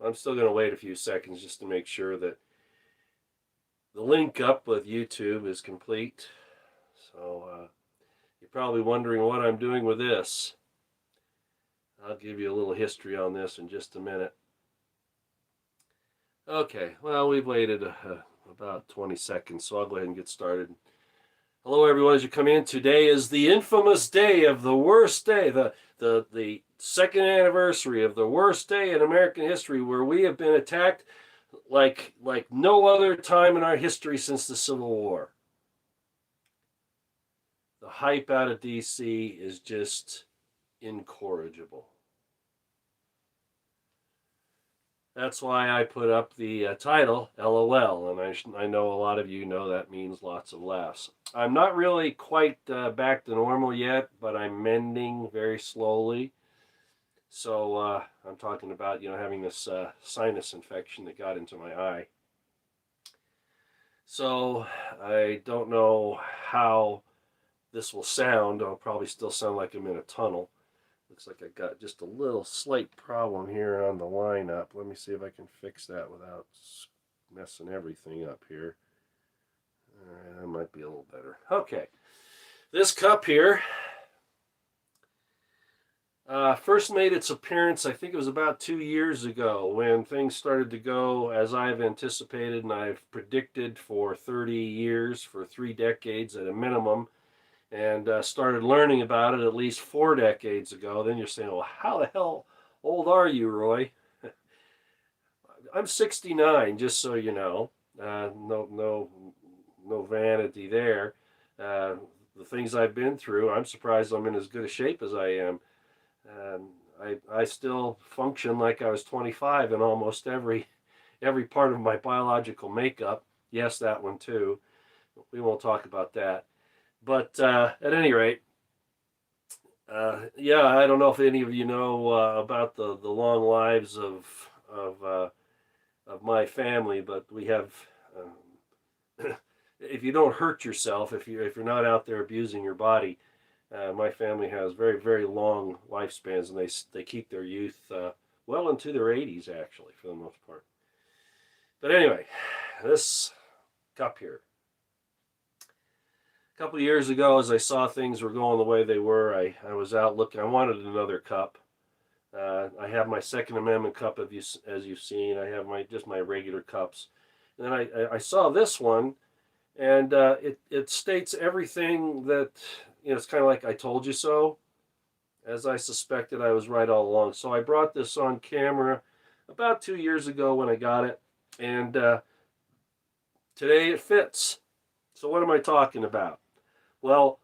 I'm still going to wait a few seconds just to make sure that the link up with YouTube is complete. So you're probably wondering what I'm doing with this. I'll give you a little history on this in just a minute. Okay, well, we've waited about 20 seconds, so I'll go ahead and get started. Hello, everyone, as you come in. Today is the infamous day of the worst day, the second anniversary of the worst day in American history, where we have been attacked like no other time in our history since the Civil War. The hype out of D.C. is just incorrigible. That's why I put up the title, LOL, and I know a lot of you know that means lots of laughs. I'm not really quite back to normal yet, but I'm mending very slowly. So I'm talking about, having this sinus infection that got into my eye. So I don't know how this will sound. I'll probably still sound like I'm in a tunnel. Looks like I got just a little slight problem here on the lineup. Let me see if I can fix that without messing everything up here. All right, that might be a little better. Okay, this cup here first made its appearance, I think it was about 2 years ago, when things started to go as I've anticipated and I've predicted for 30 years, for 3 decades at a minimum, and started learning about it at least 4 decades ago. Then you're saying, well, how the hell old are you, Roy? I'm 69, just so you know. No vanity there. The things I've been through, I'm surprised I'm in as good a shape as I am. I still function like I was 25 in almost every part of my biological makeup. Yes, that one too. We won't talk about that. But at any rate, yeah, I don't know if any of you know about the long lives of my family, but we have. If you don't hurt yourself, if you're not out there abusing your body, my family has very, very long lifespans, and they keep their youth well into their 80s, actually, for the most part. But anyway, this cup here. A couple of years ago, as I saw things were going the way they were, I was out looking. I wanted another cup. I have my Second Amendment cup, as you've seen. I have just my regular cups. And then I saw this one, and it states everything that, it's kind of like I told you so. As I suspected, I was right all along. So I brought this on camera about 2 years ago when I got it, and today it fits. So what am I talking about? Well,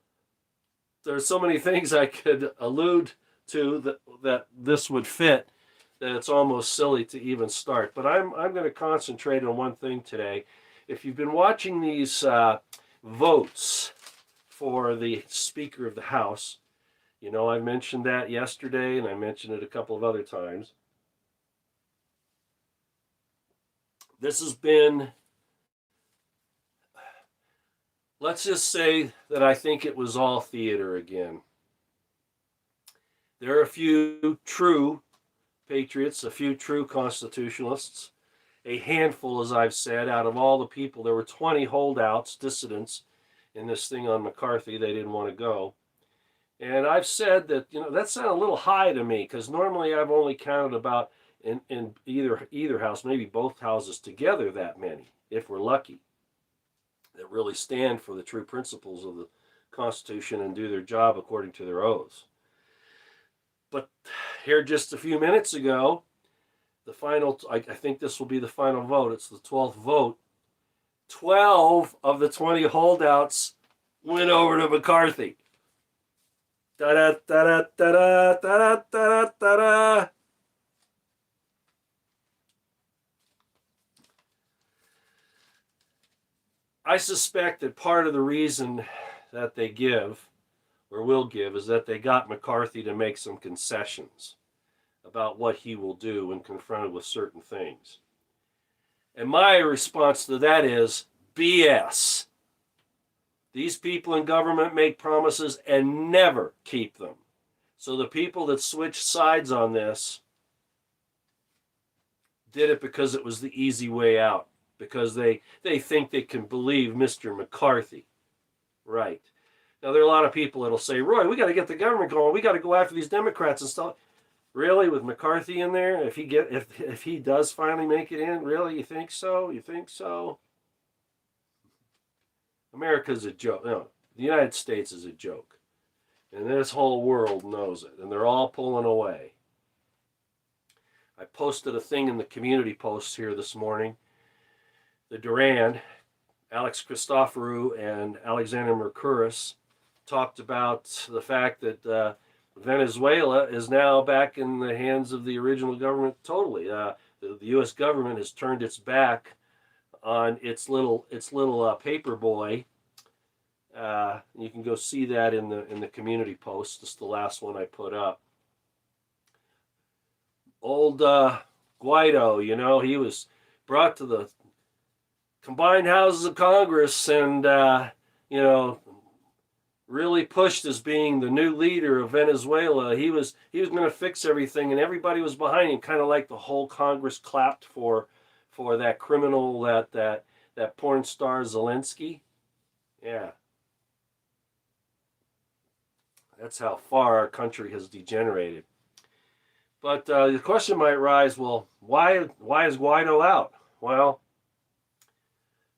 there's so many things I could allude to that this would fit that it's almost silly to even start. But I'm going to concentrate on one thing today. If you've been watching these votes for the Speaker of the House, I mentioned that yesterday, and I mentioned it a couple of other times. This has been, let's just say that I think it was all theater again. There are a few true patriots, a few true constitutionalists, a handful, as I've said, out of all the people. There were 20 holdouts, dissidents, in this thing on McCarthy. They didn't want to go. And I've said that, that sounded a little high to me, because normally I've only counted about, in either house, maybe both houses together, that many, if we're lucky, that really stand for the true principles of the Constitution and do their job according to their oaths. But here just a few minutes ago, the final, I think this will be the final vote. It's the 12th vote. 12 of the 20 holdouts went over to McCarthy. Da-da-da-da-da-da-da-da-da-da. I suspect that part of the reason that they give, or will give, is that they got McCarthy to make some concessions about what he will do when confronted with certain things. And my response to that is BS. These people in government make promises and never keep them. So the people that switch sides on this did it because it was the easy way out, because they think they can believe Mr. McCarthy. Right. Now, there are a lot of people that'll say, Roy, we got to get the government going. We got to go after these Democrats and stuff. Really, with McCarthy in there, if he does finally make it in, really, you think so? You think so? America's a joke. No, the United States is a joke. And this whole world knows it. And they're all pulling away. I posted a thing in the community posts here this morning. The Duran, Alex Christoforou and Alexander Mercouris talked about the fact that Venezuela is now back in the hands of the original government totally. The U.S. government has turned its back on its little paper boy. You can go see that in the community post. This is the last one I put up. Old Guaido, he was brought to the combined houses of Congress and really pushed as being the new leader of Venezuela. He was going to fix everything, and everybody was behind him. Kind of like the whole Congress clapped for that criminal, that porn star Zelensky. Yeah, that's how far our country has degenerated. But the question might rise: well, why is Guaido out? Well,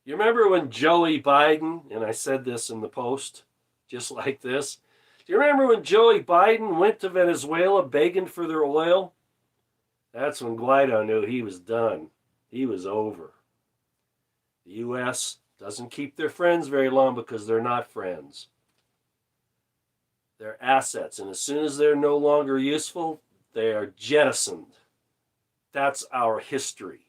you remember when Joey Biden, and I said this in the post, just like this. Do you remember when Joey Biden went to Venezuela begging for their oil? That's when Guaido knew he was done. He was over. The U.S. doesn't keep their friends very long because they're not friends. They're assets, and as soon as they're no longer useful, they are jettisoned. That's our history.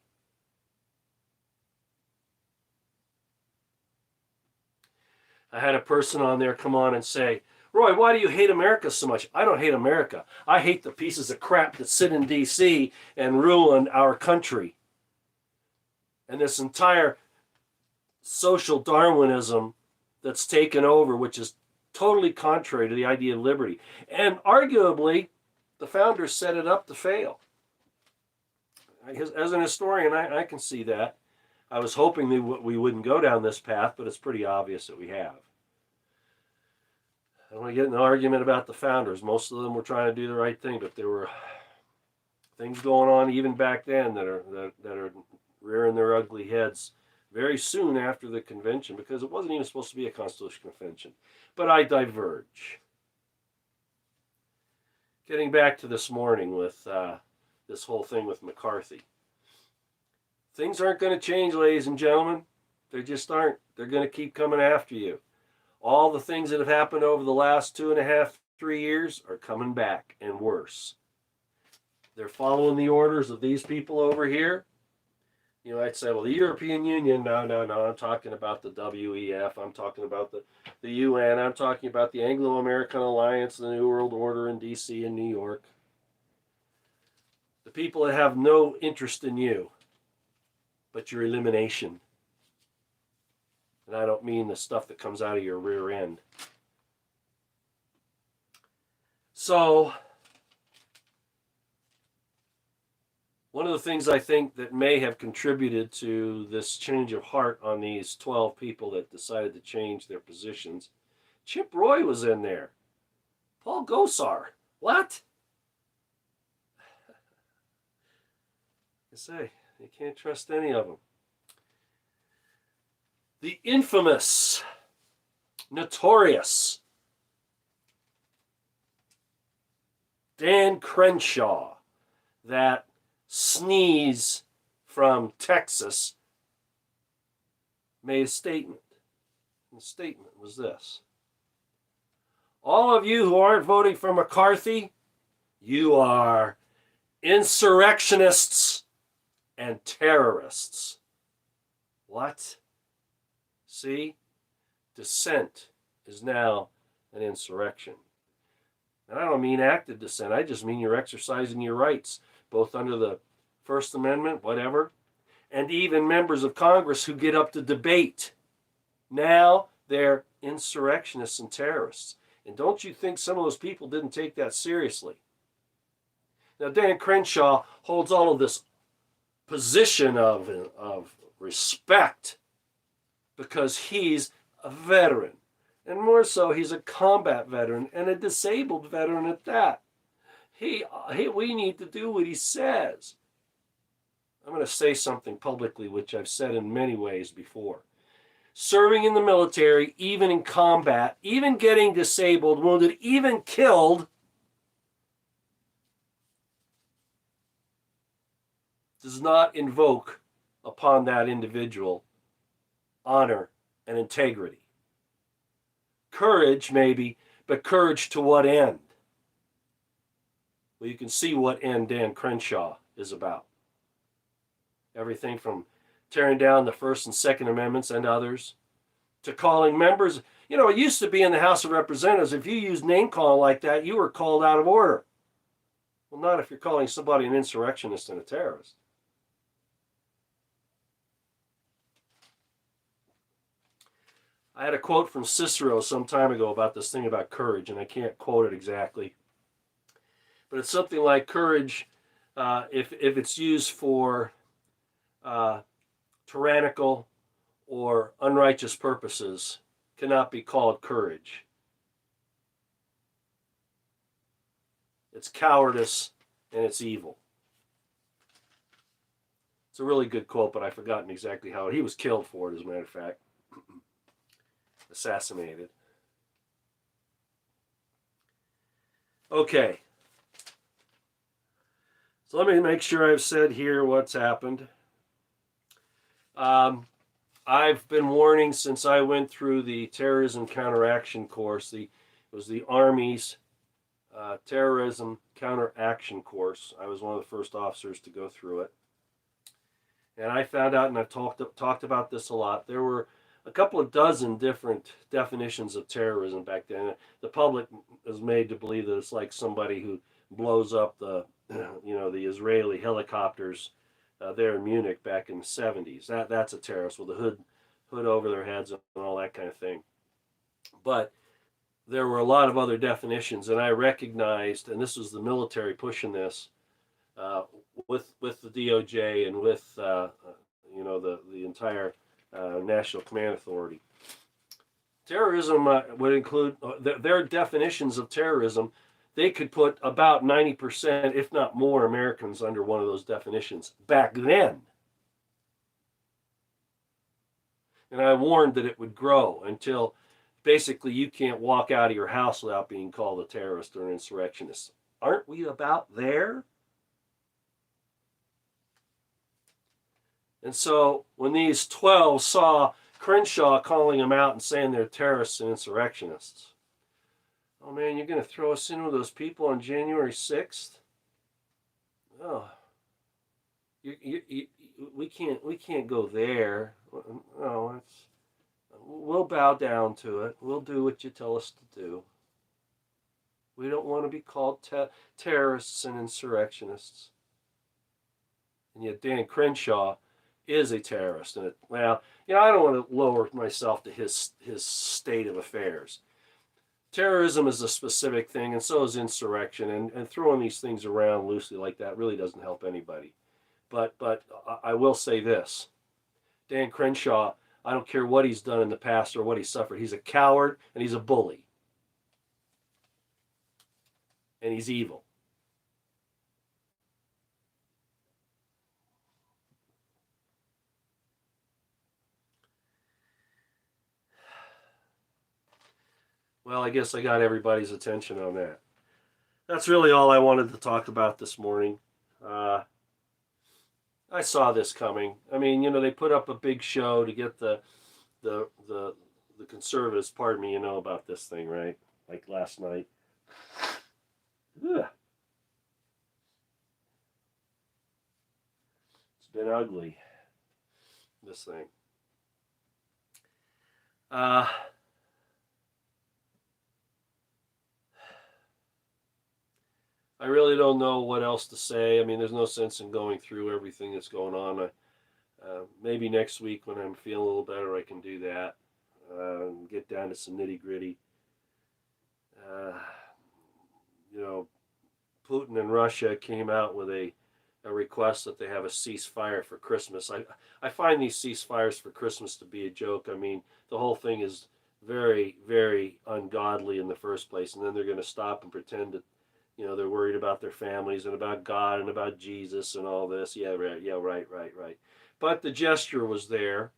I had a person on there come on and say, Roy, why do you hate America so much? I don't hate America. I hate the pieces of crap that sit in D.C. and ruin our country. And this entire social Darwinism that's taken over, which is totally contrary to the idea of liberty. And arguably, the founders set it up to fail. As an historian, I can see that. I was hoping we wouldn't go down this path, but it's pretty obvious that we have. I don't want to get in an argument about the founders. Most of them were trying to do the right thing, but there were things going on even back then that are rearing their ugly heads very soon after the convention, because it wasn't even supposed to be a constitutional convention. But I diverge. Getting back to this morning with this whole thing with McCarthy. Things aren't going to change, ladies and gentlemen. They just aren't. They're going to keep coming after you. All the things that have happened over the last 2.5, 3 years are coming back and worse. They're following the orders of these people over here. I'd say, well, the European Union, no. I'm talking about the WEF. I'm talking about the UN. I'm talking about the Anglo-American Alliance, the New World Order in D.C. and New York. The people that have no interest in you, but your elimination. And I don't mean the stuff that comes out of your rear end. So, one of the things I think that may have contributed to this change of heart on these 12 people that decided to change their positions, Chip Roy was in there. Paul Gosar. What? I say, you can't trust any of them. The infamous, notorious Dan Crenshaw, that sneeze from Texas, made a statement. And the statement was this: all of you who aren't voting for McCarthy, you are insurrectionists and terrorists. What? See? Dissent is now an insurrection. And I don't mean active dissent. I just mean you're exercising your rights, both under the First Amendment, whatever, and even members of Congress who get up to debate. Now they're insurrectionists and terrorists. And don't you think some of those people didn't take that seriously? Now, Dan Crenshaw holds all of this position of respect because he's a veteran. And more so, he's a combat veteran and a disabled veteran at that. We need to do what he says. I'm going to say something publicly, which I've said in many ways before. Serving in the military, even in combat, even getting disabled, wounded, even killed, does not invoke upon that individual honor and integrity. Courage, maybe, but courage to what end? Well, you can see what end Dan Crenshaw is about. Everything from tearing down the First and Second Amendments and others, to calling members. You know, it used to be in the House of Representatives, if you used name calling like that, you were called out of order. Well, not if you're calling somebody an insurrectionist and a terrorist. I had a quote from Cicero some time ago about this thing about courage, and I can't quote it exactly. But it's something like courage, if it's used for tyrannical or unrighteous purposes, cannot be called courage. It's cowardice and it's evil. It's a really good quote, but I've forgotten exactly how he was killed for it, as a matter of fact. Assassinated. Okay. So let me make sure I've said here what's happened. I've been warning since I went through the terrorism counteraction course. It was the Army's terrorism counteraction course. I was one of the first officers to go through it. And I found out, and I've talked about this a lot, there were a couple of dozen different definitions of terrorism back then. The public is made to believe that it's like somebody who blows up the Israeli helicopters there in Munich back in the 70s. That's a terrorist with a hood over their heads and all that kind of thing. But there were a lot of other definitions, and I recognized, and this was the military pushing this with the DOJ and with the entire National Command Authority. Terrorism would include their definitions of terrorism. They could put about 90%, if not more, Americans under one of those definitions back then. And I warned that it would grow until basically you can't walk out of your house without being called a terrorist or an insurrectionist. Aren't we about there? And so when these 12 saw Crenshaw calling them out and saying they're terrorists and insurrectionists, oh man, you're going to throw us in with those people on January 6th? Oh, we can't go there. No, we'll bow down to it. We'll do what you tell us to do. We don't want to be called terrorists and insurrectionists. And yet Dan Crenshaw is a terrorist. And I don't want to lower myself to his state of affairs. Terrorism is a specific thing, and so is insurrection. And throwing these things around loosely like that really doesn't help anybody. But I will say this. Dan Crenshaw, I don't care what he's done in the past or what he suffered. He's a coward and he's a bully. And he's evil. Well, I guess I got everybody's attention on that. That's really all I wanted to talk about this morning. I saw this coming. I mean, they put up a big show to get the conservatives, pardon me, about this thing, right? Like last night. Ugh. It's been ugly, this thing. I really don't know what else to say. I mean, there's no sense in going through everything that's going on. Maybe next week when I'm feeling a little better, I can do that. Get down to some nitty gritty. Putin and Russia came out with a a request that they have a ceasefire for Christmas. I find these ceasefires for Christmas to be a joke. I mean, the whole thing is very, very ungodly in the first place, and then they're going to stop and pretend that, they're worried about their families and about God and about Jesus and all this. Yeah, right. Yeah, right, right, right. But the gesture was there,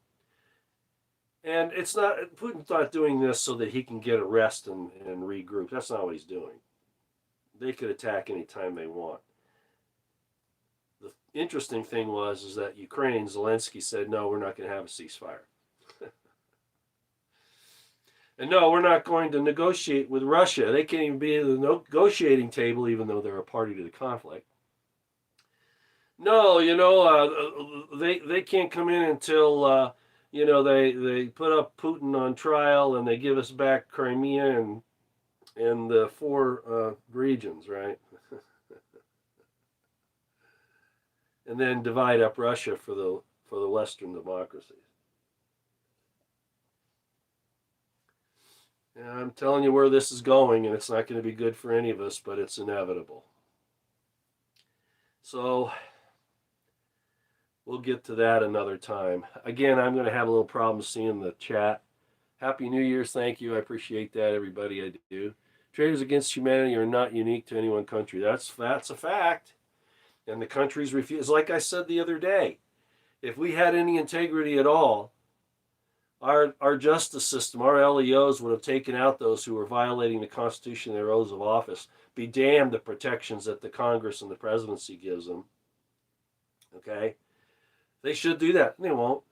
and it's not Putin's not doing this so that he can get a rest and regroup. That's not what he's doing. They could attack anytime they want. The interesting thing is that Ukraine, Zelensky said, no, we're not going to have a ceasefire. And no, we're not going to negotiate with Russia. They can't even be at the negotiating table, even though they're a party to the conflict. No, they can't come in until they put up Putin on trial and they give us back Crimea and the four regions, right? And then divide up Russia for the Western democracies. And I'm telling you where this is going, and it's not going to be good for any of us, but it's inevitable. So we'll get to that another time. Again, I'm going to have a little problem seeing the chat. Happy New Year's. Thank you. I appreciate that, everybody. I do. Traitors against humanity are not unique to any one country. That's a fact. And the countries refuse. Like I said the other day, if we had any integrity at all, our justice system, our LEOs would have taken out those who were violating the Constitution and their oaths of office. Be damned the protections that the Congress and the presidency gives them. Okay? They should do that. And they won't.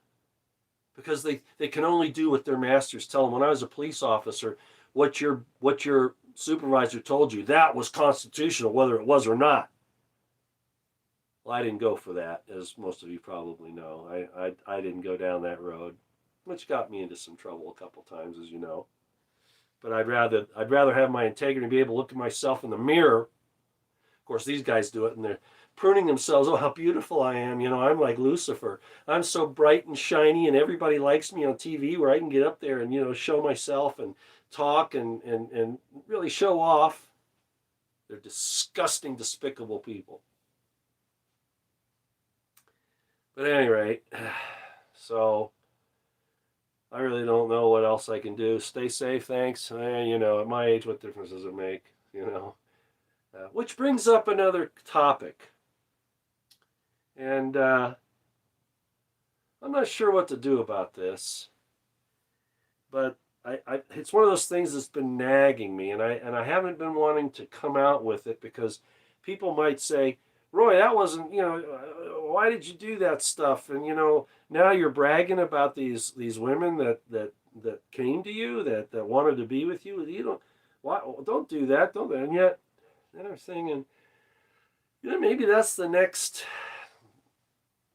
Because they can only do what their masters tell them. When I was a police officer, what your supervisor told you, that was constitutional, whether it was or not. Well, I didn't go for that, as most of you probably know. I didn't go down that road, which got me into some trouble a couple times, as you know. But I'd rather have my integrity and be able to look at myself in the mirror. Of course, these guys do it, and they're pruning themselves. Oh, how beautiful I am! I'm like Lucifer. I'm so bright and shiny, and everybody likes me on TV, where I can get up there and show myself and talk and really show off. They're disgusting, despicable people. But at any rate, so I really don't know what else I can do. Stay safe, thanks. At my age, what difference does it make? Which brings up another topic. And I'm not sure what to do about this. But it's one of those things that's been nagging me, and I haven't been wanting to come out with it because people might say, Roy, that wasn't, why did you do that stuff? And, now you're bragging about these women that came to you, that wanted to be with you. Don't do that, don't. And yet, then I'm thinking, maybe that's the next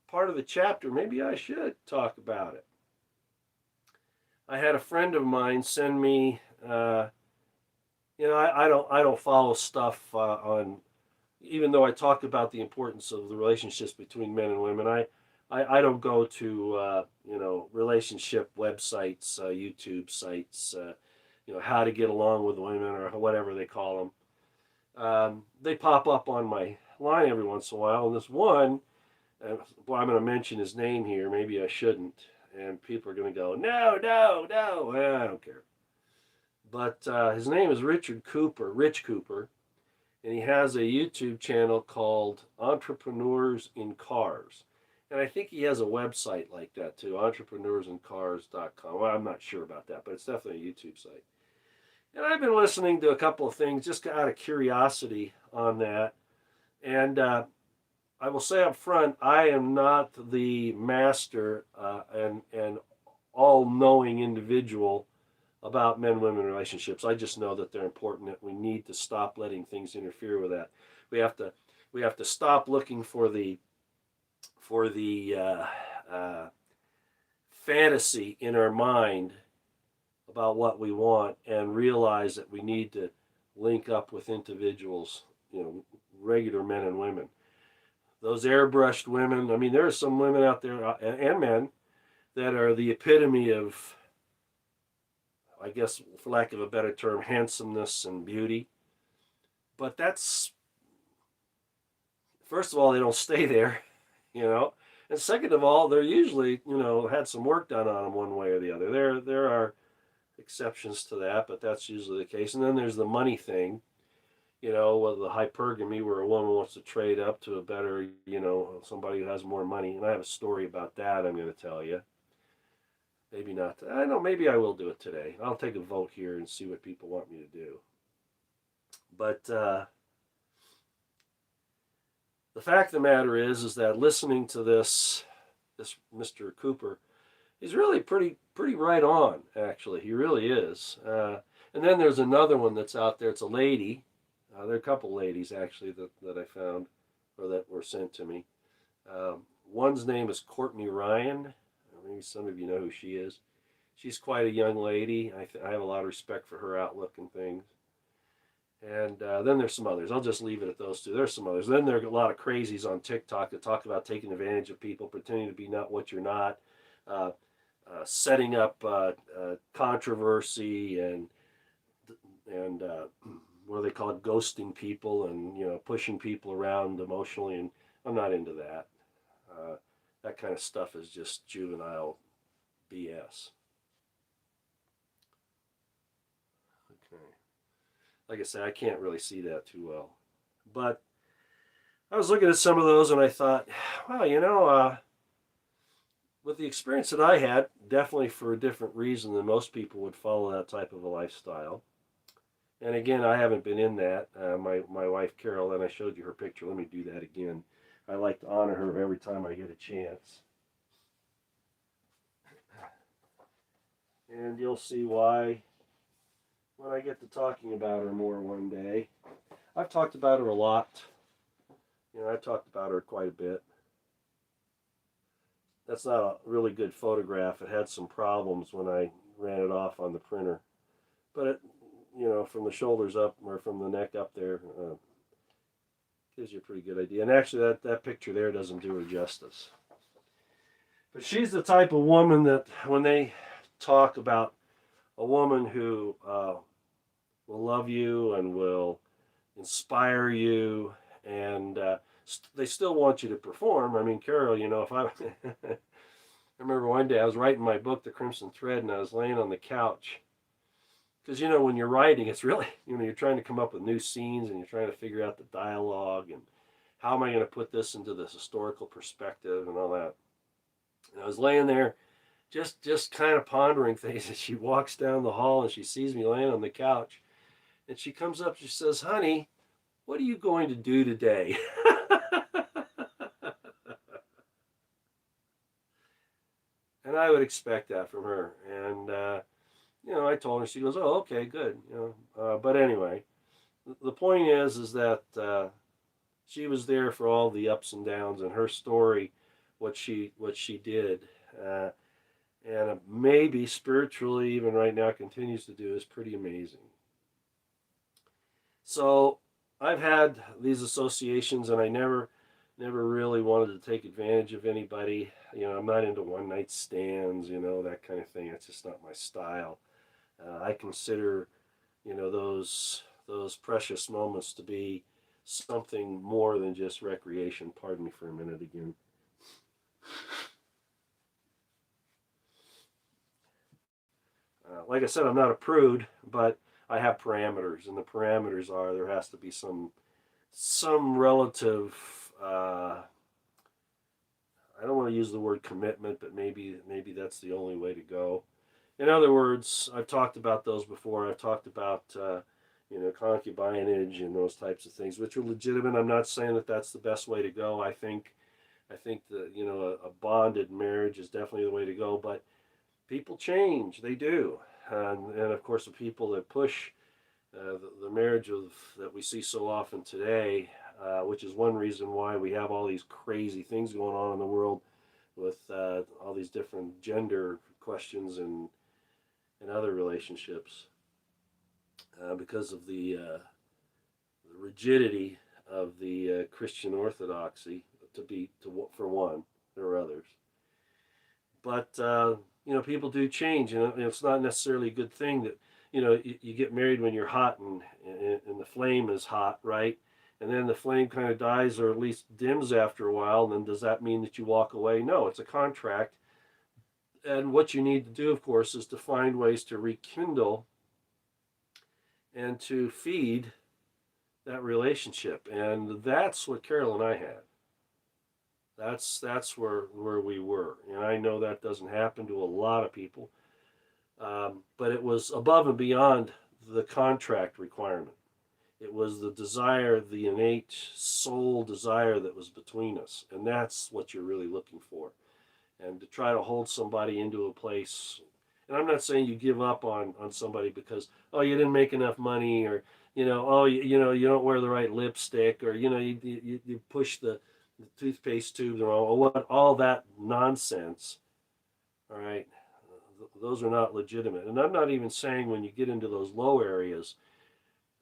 part of the chapter. Maybe I should talk about it. I had a friend of mine send me, I don't follow stuff on. Even though I talk about the importance of the relationships between men and women, I don't go to relationship websites, YouTube sites, how to get along with women or whatever they call them. They pop up on my line every once in a while, and this one, I'm going to mention his name here. Maybe I shouldn't, and people are going to go, no, well, I don't care. But his name is Rich Cooper. And he has a YouTube channel called Entrepreneurs in Cars. And I think he has a website like that too, entrepreneursincars.com. Well, I'm not sure about that, but it's definitely a YouTube site. And I've been listening to a couple of things just out of curiosity on that. And I will say up front, I am not the master and all-knowing individual about men-women relationships. I just know that they're important, that we need to stop letting things interfere with that. We have to stop looking for the fantasy in our mind about what we want and realize that we need to link up with individuals, regular men and women. Those airbrushed women, I mean, there are some women out there and men that are the epitome of, I guess, for lack of a better term, handsomeness and beauty. But that's First of all, they don't stay there, you know, and second of all, they're usually, had some work done on them one way or the other. There are exceptions to that, but that's usually the case. And then there's the money thing, with the hypergamy, where a woman wants to trade up to a better, somebody who has more money. And I have a story about that I'm going to tell you. Maybe not. I know. Maybe I will do it today. I'll take a vote here and see what people want me to do. But the fact of the matter is that listening to this Mr. Cooper, he's really pretty right on. Actually, he really is. And then there's another one that's out there. It's a lady. There are a couple ladies actually that I found or that were sent to me. One's name is Courtney Ryan. Maybe some of you know who she is. She's quite a young lady. I have a lot of respect for her outlook and things. And then there's some others. I'll just leave it at those two. There's some others. Then there are a lot of crazies on TikTok that talk about taking advantage of people, pretending to be not what you're not, setting up controversy and what do they call it, ghosting people, and pushing people around emotionally. And I'm not into that. That kind of stuff is just juvenile BS. Okay. Like I said, I can't really see that too well. But I was looking at some of those and I thought, well, with the experience that I had, definitely for a different reason than most people would follow that type of a lifestyle. And again, I haven't been in that. My wife, Carol, and I showed you her picture. Let me do that again. I like to honor her every time I get a chance. And you'll see why when I get to talking about her more one day. I've talked about her a lot. I've talked about her quite a bit. That's not a really good photograph. It had some problems when I ran it off on the printer. But it, from the shoulders up, or from the neck up there, gives you a pretty good idea. And actually, that picture there doesn't do her justice. But she's the type of woman that when they talk about a woman who will love you and will inspire you, and they still want you to perform. I mean, Carol, if I I remember one day I was writing my book, The Crimson Thread, and I was laying on the couch. Because, when you're writing, it's really, you're trying to come up with new scenes and you're trying to figure out the dialogue and how am I going to put this into this historical perspective and all that. And I was laying there just kind of pondering things, and she walks down the hall and she sees me laying on the couch and she comes up, she says, "Honey, what are you going to do today?" And I would expect that from her. And, I told her, she goes, "Oh, okay, good." But anyway, the point is that she was there for all the ups and downs, and her story, what she did, and maybe spiritually, even right now, continues to do, is pretty amazing. So I've had these associations, and I never really wanted to take advantage of anybody. I'm not into one night stands, that kind of thing. It's just not my style. I consider, those precious moments to be something more than just recreation. Pardon me for a minute again. Like I said, I'm not a prude, but I have parameters, and the parameters are there has to be some relative. I don't want to use the word commitment, but maybe that's the only way to go. In other words, I've talked about those before. I've talked about concubinage and those types of things, which are legitimate. I'm not saying that that's the best way to go. I think that a bonded marriage is definitely the way to go. But people change; they do, and of course the people that push the marriage that we see so often today, which is one reason why we have all these crazy things going on in the world with all these different gender questions and other relationships, because of the rigidity of the Christian orthodoxy. For one, there are others, but people do change, and it's not necessarily a good thing that you get married when you're hot and the flame is hot, right? and then the flame kind of dies or at least dims after a while, and then does that mean that you walk away? No, it's a contract. And what you need to do, of course, is to find ways to rekindle and to feed that relationship. And that's what Carol and I had. That's where we were. And I know that doesn't happen to a lot of people. But it was above and beyond the contract requirement. It was the desire, the innate soul desire that was between us. And that's what you're really looking for. And to try to hold somebody into a place, and I'm not saying you give up on somebody because, oh, you didn't make enough money, or, oh, you don't wear the right lipstick, or, you push the toothpaste tube wrong, or what, all that nonsense, all right? Those are not legitimate. And I'm not even saying when you get into those low areas.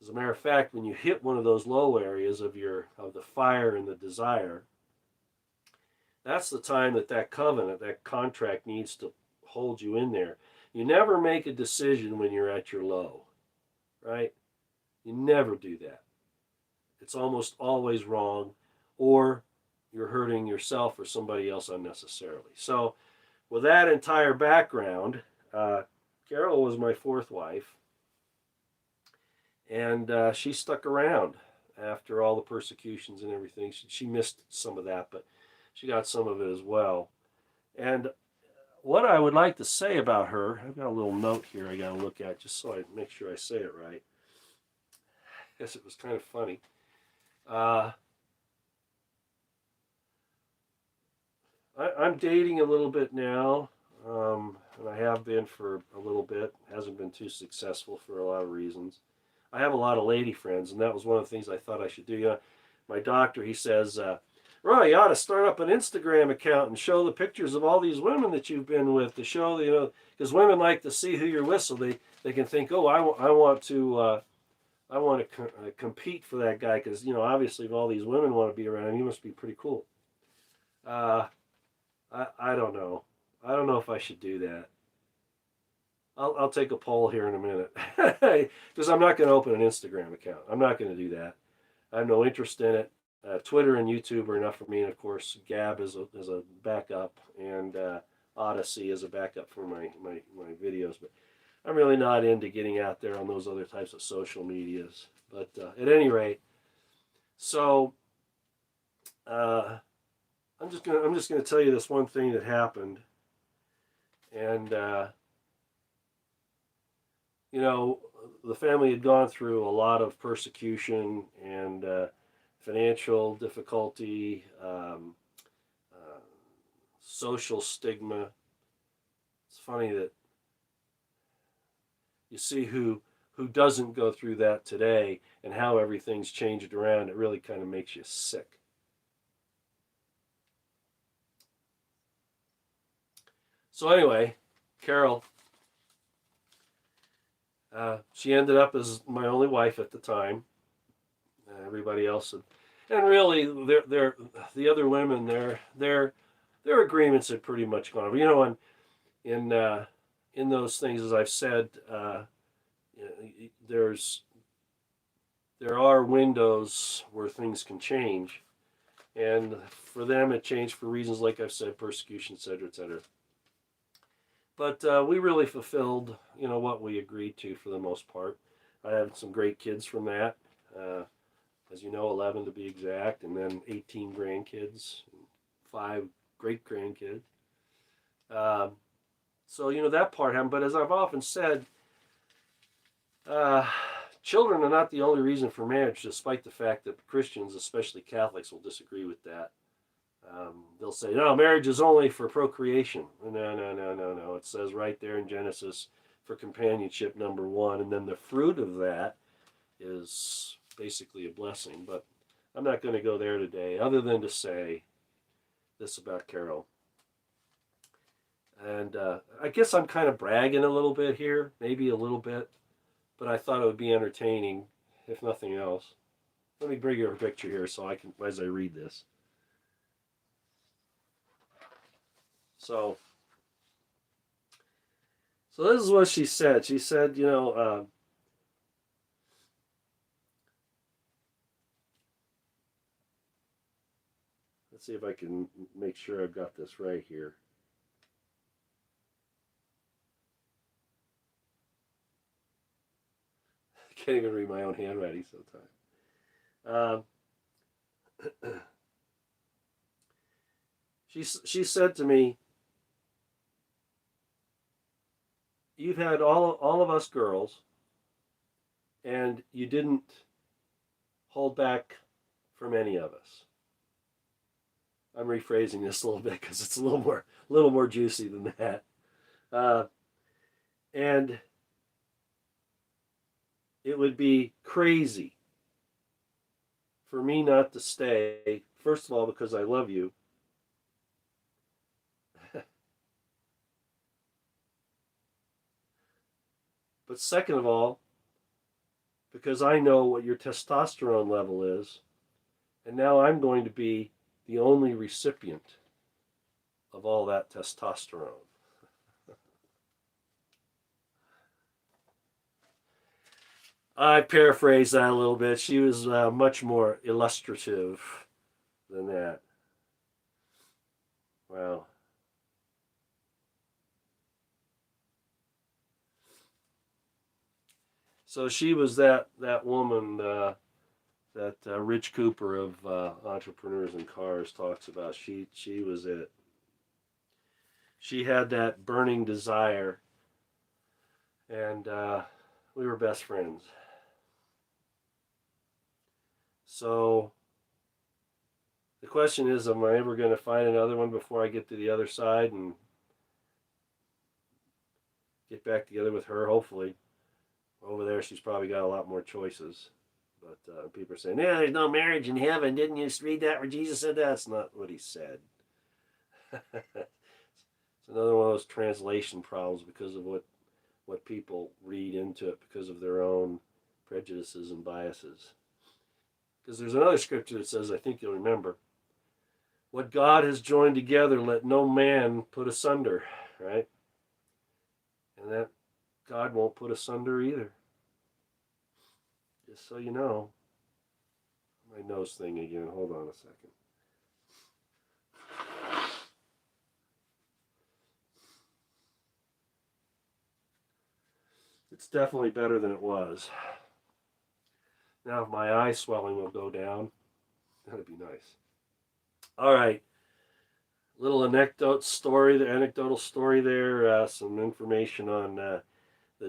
As a matter of fact, when you hit one of those low areas of the fire and the desire, that's the time that covenant, that contract needs to hold you in there. You never make a decision when you're at your low, right? You never do that. It's almost always wrong, or you're hurting yourself or somebody else unnecessarily. So with that entire background, Carol was my fourth wife, and she stuck around after all the persecutions and everything. She missed some of that, but she got some of it as well. And what I would like to say about her, I've got a little note here I got to look at just so I make sure I say it right. I guess it was kind of funny. I'm dating a little bit now, and I have been for a little bit. Hasn't been too successful for a lot of reasons. I have a lot of lady friends, and that was one of the things I thought I should do. My doctor, he says, Roy, you ought to start up an Instagram account and show the pictures of all these women that you've been with, to show, because women like to see who you're with, so they can think, oh, I want to compete for that guy, because, obviously if all these women want to be around him, he must be pretty cool. I don't know. I don't know if I should do that. I'll take a poll here in a minute, because I'm not going to open an Instagram account. I'm not going to do that. I have no interest in it. Twitter and YouTube are enough for me, and of course Gab is a backup, and Odyssey is a backup for my videos. But I'm really not into getting out there on those other types of social medias. But at any rate, so I'm just gonna tell you this one thing that happened, and the family had gone through a lot of persecution and financial difficulty, social stigma. It's funny that you see who doesn't go through that today and how everything's changed around. It really kind of makes you sick. So anyway, Carol, she ended up as my only wife at the time. Everybody else, and really, the other women, their agreements had pretty much gone over. In those things, as I've said, there are windows where things can change, and for them, it changed for reasons like I've said, persecution, etc., etc. But we really fulfilled, what we agreed to for the most part. I had some great kids from that. As you know, 11 to be exact, and then 18 grandkids, 5 great grandkids. So, that part happened. But as I've often said, children are not the only reason for marriage, despite the fact that Christians, especially Catholics, will disagree with that. They'll say, no, marriage is only for procreation. No. It says right there in Genesis for companionship, number 1, and then the fruit of that is basically a blessing. But I'm not going to go there today, other than to say this about Carol. And I guess I'm kind of bragging a little bit here, maybe a little bit, but I thought it would be entertaining, if nothing else. Let me bring you a picture here so I can, as I read this. So this is what she said. She said, let's see if I can make sure I've got this right here. I can't even read my own handwriting sometimes. She said to me, "You've had all of us girls, and you didn't hold back from any of us." I'm rephrasing this a little bit because it's a little more juicy than that. Uh, and it would be crazy for me not to stay. First of all, because I love you. But second of all, because I know what your testosterone level is, and now I'm going to be the only recipient of all that testosterone. I paraphrased that a little bit. She was much more illustrative than that. Wow. So she was that woman that Rich Cooper of Entrepreneurs in Cars talks about. She was it. She had that burning desire, and we were best friends. So the question is, am I ever going to find another one before I get to the other side and get back together with her? Hopefully. Over there, she's probably got a lot more choices. But people are saying, "Yeah, there's no marriage in heaven. Didn't you just read that where Jesus said that?" That's not what he said. It's another one of those translation problems because of what people read into it because of their own prejudices and biases. Because there's another scripture that says, I think you'll remember, what God has joined together, let no man put asunder, right? And that God won't put asunder either. Just so you know. My nose thing again. Hold on a second. It's definitely better than it was. Now if my eye swelling will go down, that'd be nice. All right. Little anecdotal story there. Some information on the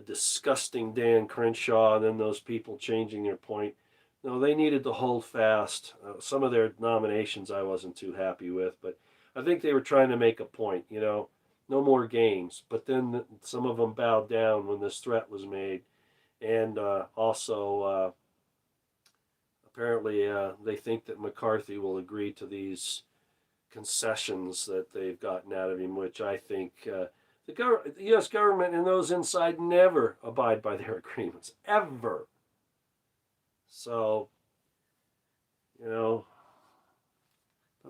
disgusting Dan Crenshaw and then those people changing their point. No, they needed to hold fast. Some of their nominations I wasn't too happy with, but I think they were trying to make a point, no more games. But then some of them bowed down when this threat was made. And also, apparently, they think that McCarthy will agree to these concessions that they've gotten out of him, which I think the U.S. government and those inside never abide by their agreements, ever. So,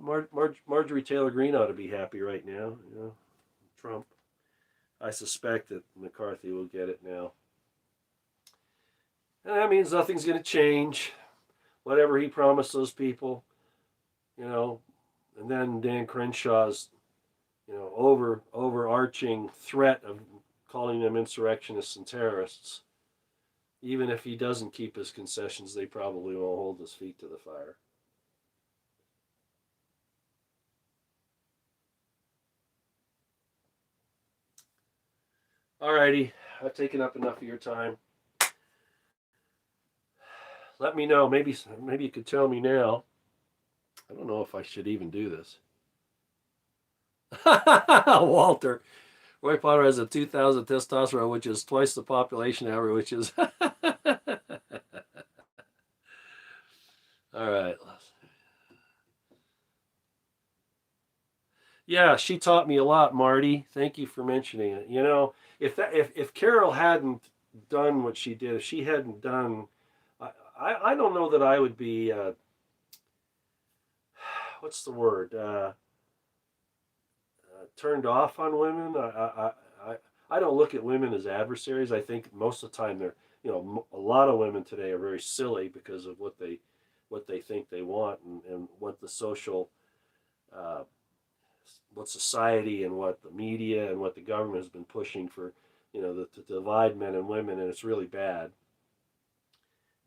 Marjorie Taylor Greene ought to be happy right now. Trump. I suspect that McCarthy will get it now. And that means nothing's going to change. Whatever he promised those people, and then Dan Crenshaw's, overarching threat of calling them insurrectionists and terrorists. Even if he doesn't keep his concessions, they probably won't hold his feet to the fire. Alrighty, I've taken up enough of your time. Let me know. Maybe you could tell me now. I don't know if I should even do this. Walter, Roy Potter has a 2,000 testosterone, which is twice the population average, which is... All right. Yeah, she taught me a lot, Marty. Thank you for mentioning it. If Carol hadn't done what she did, if she hadn't done, I don't know that I would be. What's the word? Turned off on women. I don't look at women as adversaries. I think most of the time they're, a lot of women today are very silly because of what they think they want and what the social uh, what society and what the media and what the government has been pushing for, to divide men and women, and it's really bad.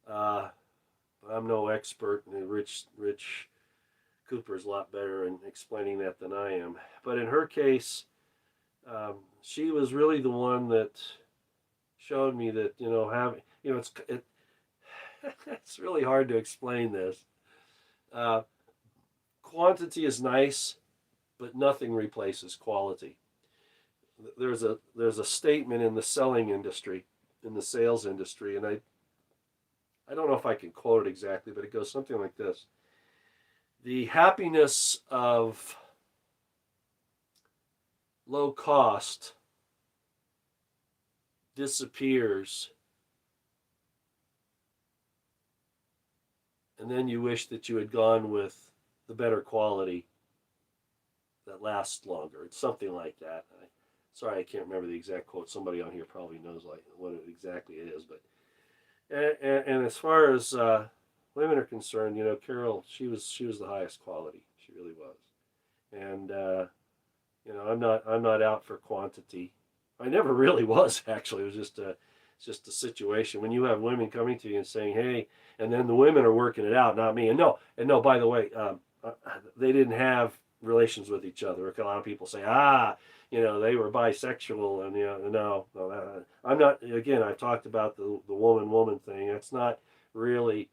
Uh, I'm no expert, and Rich Cooper's a lot better in explaining that than I am. But in her case, she was really the one that showed me that having it's really hard to explain this. Uh, Quantity is nice, but nothing replaces quality. There's a statement in the selling industry, in the sales industry, and I don't know if I can quote it exactly, but it goes something like this: the happiness of low cost disappears, and then you wish that you had gone with the better quality that lasts longer. It's something like that. Sorry, I can't remember the exact quote. Somebody on here probably knows like what it exactly is. But and as far as women are concerned, Carol, she was the highest quality. She really was. And I'm not out for quantity. I never really was, actually. It was just a situation when you have women coming to you and saying, "Hey," and then the women are working it out, not me. And no. By the way, they didn't have relations with each other. A lot of people say, they were bisexual, and no, I'm not. Again, I've talked about the woman thing. It's not really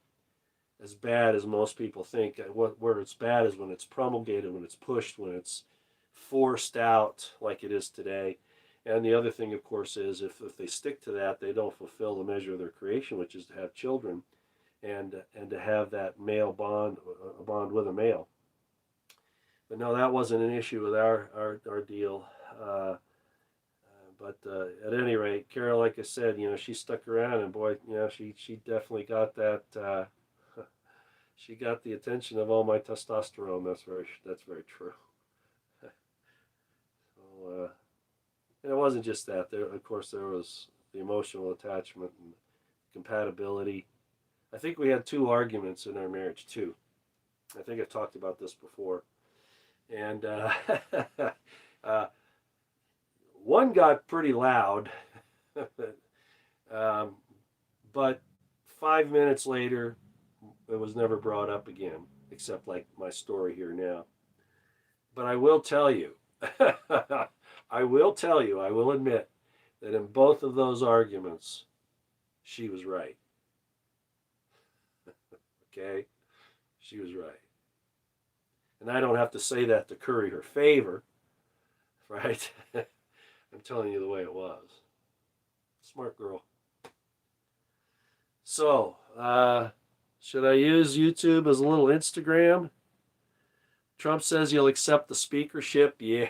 as bad as most people think. Where it's bad is when it's promulgated, when it's pushed, when it's forced out like it is today. And the other thing, of course, is if they stick to that, they don't fulfill the measure of their creation, which is to have children and to have that male bond, a bond with a male. But no, that wasn't an issue with our deal. But at any rate, Carol, like I said, she stuck around, and boy, she definitely got that. She got the attention of all my testosterone. That's very true. So, and it wasn't just that. Of course, there was the emotional attachment and compatibility. I think we had 2 arguments in our marriage too. I think I've talked about this before, and one got pretty loud, but 5 minutes later, it was never brought up again, except like my story here now. But I will tell you, I will admit that in both of those arguments, she was right. Okay? She was right. And I don't have to say that to curry her favor, right? I'm telling you the way it was. Smart girl. So, should I use YouTube as a little Instagram? Trump says he'll accept the speakership. Yeah.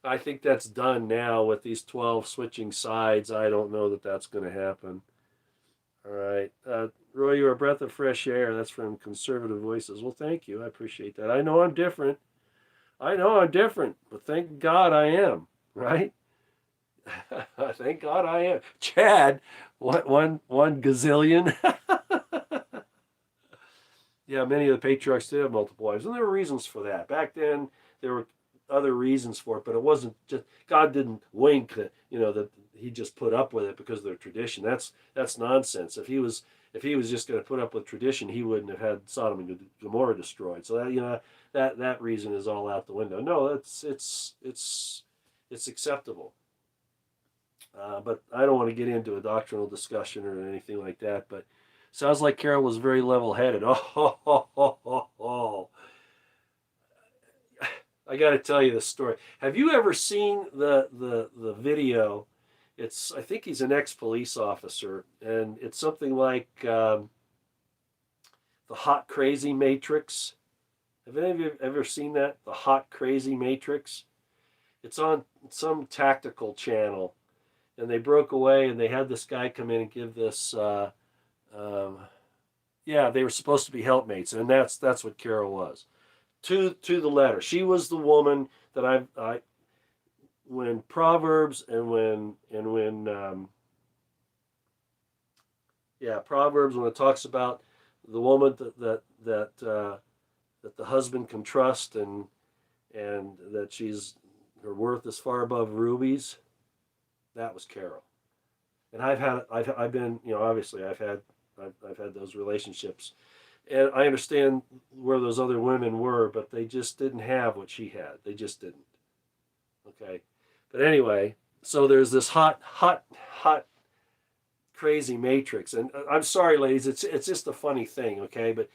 I think that's done now with these 12 switching sides. I don't know that that's going to happen. All right. Roy, you're a breath of fresh air. That's from Conservative Voices. Well, thank you. I appreciate that. I know I'm different. But thank God I am, right? Thank God I am. Chad, one gazillion. Yeah, many of the patriarchs did have multiple wives, and there were reasons for that. Back then, there were other reasons for it, but it wasn't just God didn't wink that that He just put up with it because of their tradition. That's nonsense. If He was just going to put up with tradition, He wouldn't have had Sodom and Gomorrah destroyed. So that reason is all out the window. No, it's acceptable. But I don't want to get into a doctrinal discussion or anything like that. But sounds like Carol was very level-headed. Oh. I got to tell you the story. Have you ever seen the video? I think he's an ex-police officer, and it's something like the Hot Crazy Matrix. Have any of you ever seen that? The Hot Crazy Matrix? It's on some tactical channel, and they broke away, and they had this guy come in and give this. They were supposed to be helpmates, and that's what Carol was. To the letter. She was the woman that I when Proverbs Proverbs, when it talks about the woman that that the husband can trust, and that her worth is far above rubies. That was Carol. And I've been, obviously I've had those relationships, and I understand where those other women were, but they just didn't have what she had. They just didn't. Okay, but anyway, so there's this hot, crazy matrix, and I'm sorry, ladies, it's just a funny thing, okay? But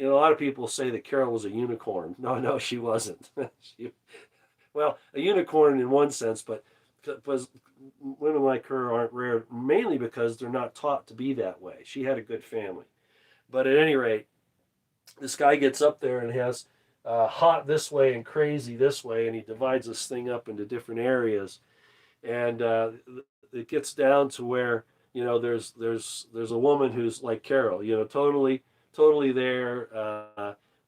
a lot of people say that Carol was a unicorn. No, she wasn't. Well, a unicorn in one sense, but because women like her aren't rare, mainly because they're not taught to be that way. She had a good family. But at any rate, this guy gets up there and has hot this way and crazy this way, and he divides this thing up into different areas. And it gets down to where, there's a woman who's like Carol, totally there,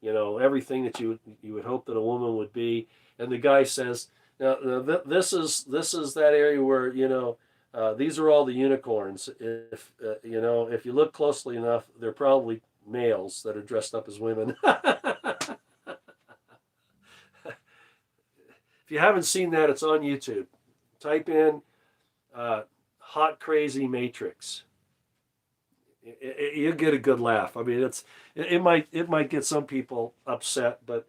everything that you would hope that a woman would be. And the guy says, now, this is that area where these are all the unicorns. If you look closely enough, they're probably males that are dressed up as women. If you haven't seen that, it's on YouTube. Type in "hot crazy matrix." You get a good laugh. I mean, it might get some people upset, but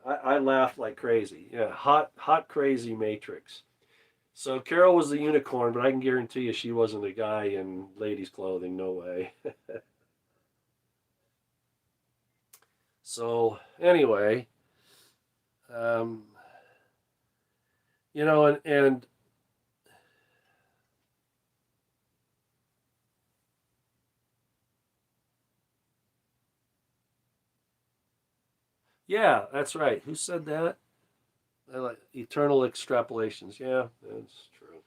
I laughed like crazy. Yeah, hot crazy matrix. So Carol was the unicorn, but I can guarantee you she wasn't a guy in ladies' clothing. No way. So anyway, um, and yeah, that's right. Who said that? I like eternal extrapolations. Yeah, that's true.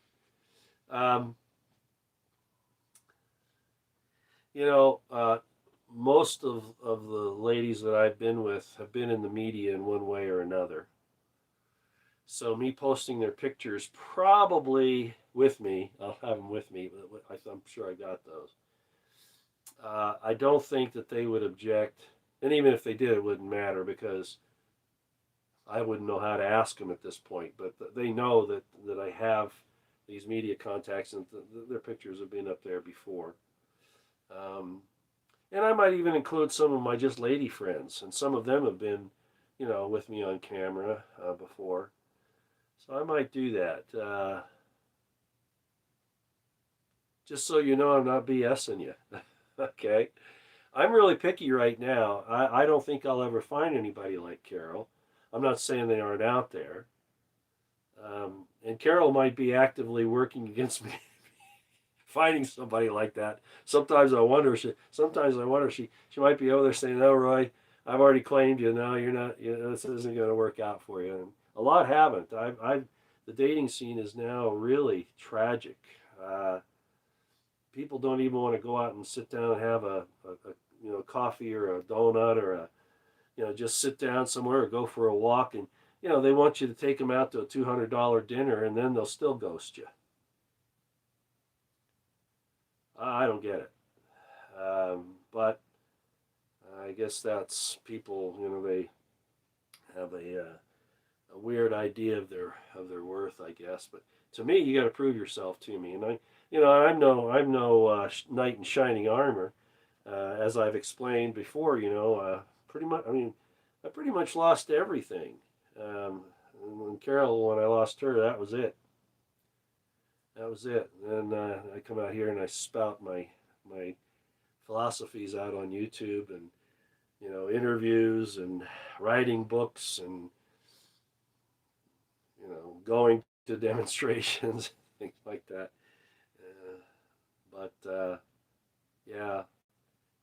Um, you know, uh, Most of the ladies that I've been with have been in the media in one way or another. So me posting their pictures, probably with me, I'll have them with me, but I'm sure I got those. I don't think that they would object, and even if they did, it wouldn't matter because I wouldn't know how to ask them at this point. But they know that I have these media contacts, and their pictures have been up there before. Um, and I might even include some of my just lady friends, and some of them have been, with me on camera before. So I might do that. Just so you know, I'm not BSing you. Okay. I'm really picky right now. I don't think I'll ever find anybody like Carol. I'm not saying they aren't out there. And Carol might be actively working against me finding somebody like that. Sometimes I wonder she might be over there saying, "No, Roy, I've already claimed you. No, you're not. This isn't going to work out for you." And a lot haven't. The dating scene is now really tragic. People don't even want to go out and sit down and have a coffee or a donut or just sit down somewhere or go for a walk, and they want you to take them out to a $200 dinner, and then they'll still ghost you. I don't get it. But I guess that's people. They have a weird idea of their worth, I guess. But to me, you got to prove yourself to me, and I'm no knight in shining armor, as I've explained before. Pretty much. I mean, I pretty much lost everything. And when I lost her, that was it. That was it. And I come out here and I spout my philosophies out on YouTube, and interviews and writing books, and going to demonstrations, things like that. But yeah,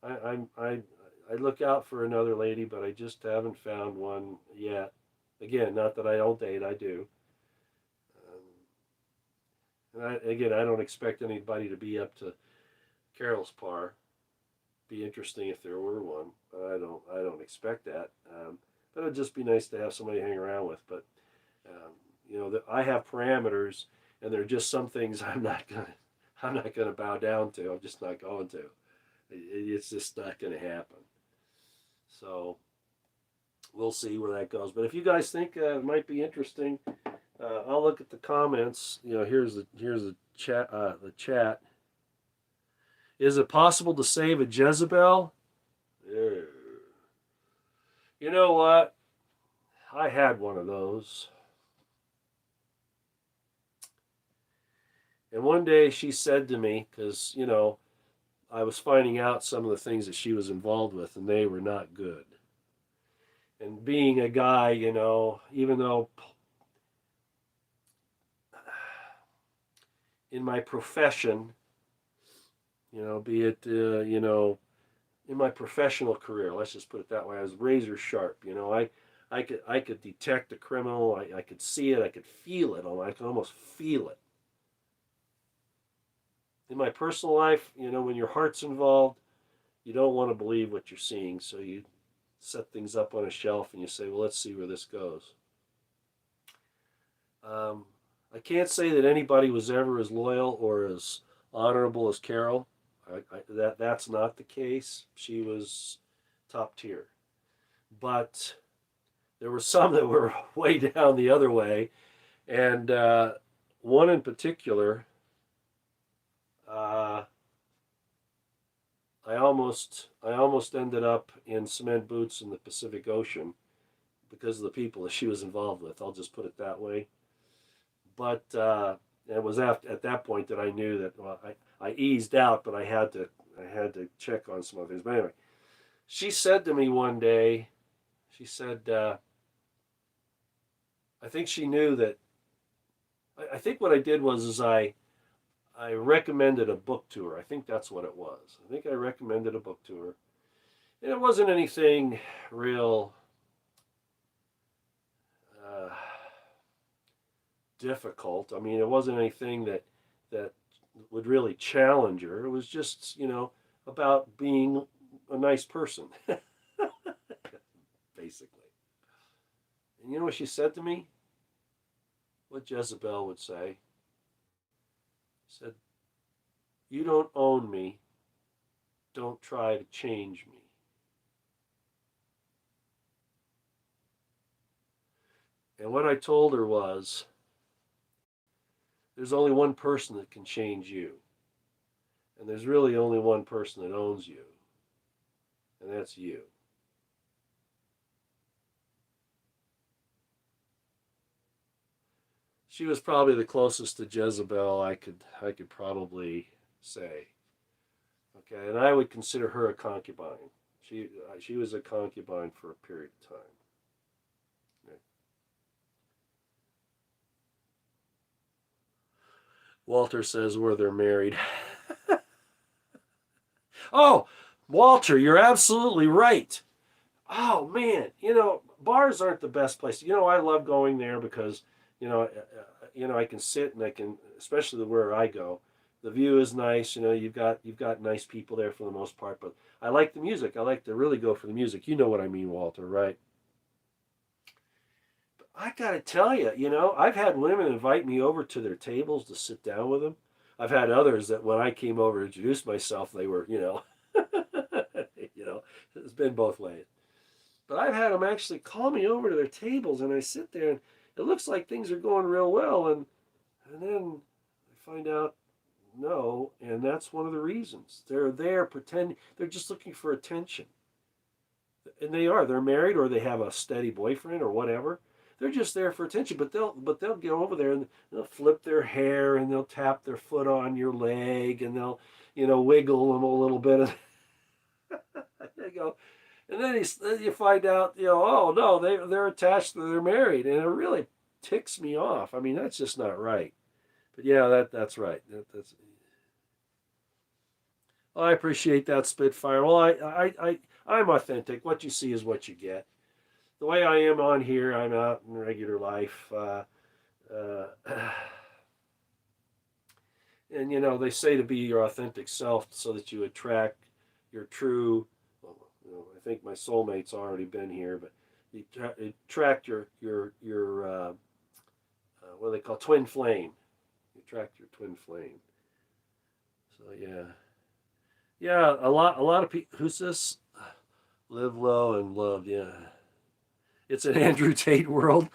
I look out for another lady, but I just haven't found one yet. Again, not that I don't date, I do. Again, I don't expect anybody to be up to Carol's par. Be interesting if there were one, but I don't expect that. But it'd just be nice to have somebody to hang around with. But I have parameters, and there are just some things I'm not gonna bow down to. I'm just not going to. It's just not gonna happen. So we'll see where that goes. But if you guys think it might be interesting, I'll look at the comments. Here's the chat. The chat. Is it possible to save a Jezebel? You know what? I had one of those. And one day she said to me, because, I was finding out some of the things that she was involved with, and they were not good. And being a guy, even though in my profession, be it, in my professional career, let's just put it that way, I was razor sharp. I could detect a criminal. I could see it. I could feel it. I could almost feel it. In my personal life, when your heart's involved, you don't want to believe what you're seeing. So you set things up on a shelf and you say, well, let's see where this goes. I can't say that anybody was ever as loyal or as honorable as Carol. That's not the case. She was top tier. But there were some that were way down the other way. And one in particular, I almost ended up in cement boots in the Pacific Ocean because of the people that she was involved with. I'll just put it that way. But it was at that point that I knew that I eased out, but I had to check on some other things. But anyway, she said to me one day, she said, I think she knew that. I think what I did was I recommended a book to her. I think that's what it was. I think I recommended a book to her. And it wasn't anything real difficult. I mean, it wasn't anything that would really challenge her. It was just, about being a nice person, basically. And you know what she said to me? What Jezebel would say. She said, you don't own me. Don't try to change me. And what I told her was, there's only one person that can change you. And there's really only one person that owns you. And that's you. She was probably the closest to Jezebel I could probably say. Okay, and I would consider her a concubine. She was a concubine for a period of time. Okay. Walter says where they're married. Oh, Walter, you're absolutely right. Oh man, bars aren't the best place. I love going there because I can sit and I can, especially where I go, the view is nice. You've got nice people there for the most part. But I like the music. I like to really go for the music. You know what I mean, Walter, right? But I gotta tell you, I've had women invite me over to their tables to sit down with them. I've had others that when I came over to introduce myself, they were, it's been both ways. But I've had them actually call me over to their tables, and I sit there, and it looks like things are going real well, and then I find out no, and that's one of the reasons. They're there pretending, they're just looking for attention. And they're married or they have a steady boyfriend or whatever. They're just there for attention, but they'll get over there and they'll flip their hair and they'll tap their foot on your leg and they'll, wiggle them a little bit. There you go. And then you find out, oh no, they're attached, they're married, and it really ticks me off. I mean, that's just not right. But yeah, that's right. That's. Well, I appreciate that, Spitfire. Well, I'm authentic. What you see is what you get. The way I am on here, I'm out in regular life. And they say to be your authentic self so that you attract your true. Well, I think my soulmate's already been here, but you attract your what do they call twin flame? You attract your twin flame. So yeah, a lot of people. Who's this? Live low and love, yeah. It's an Andrew Tate world.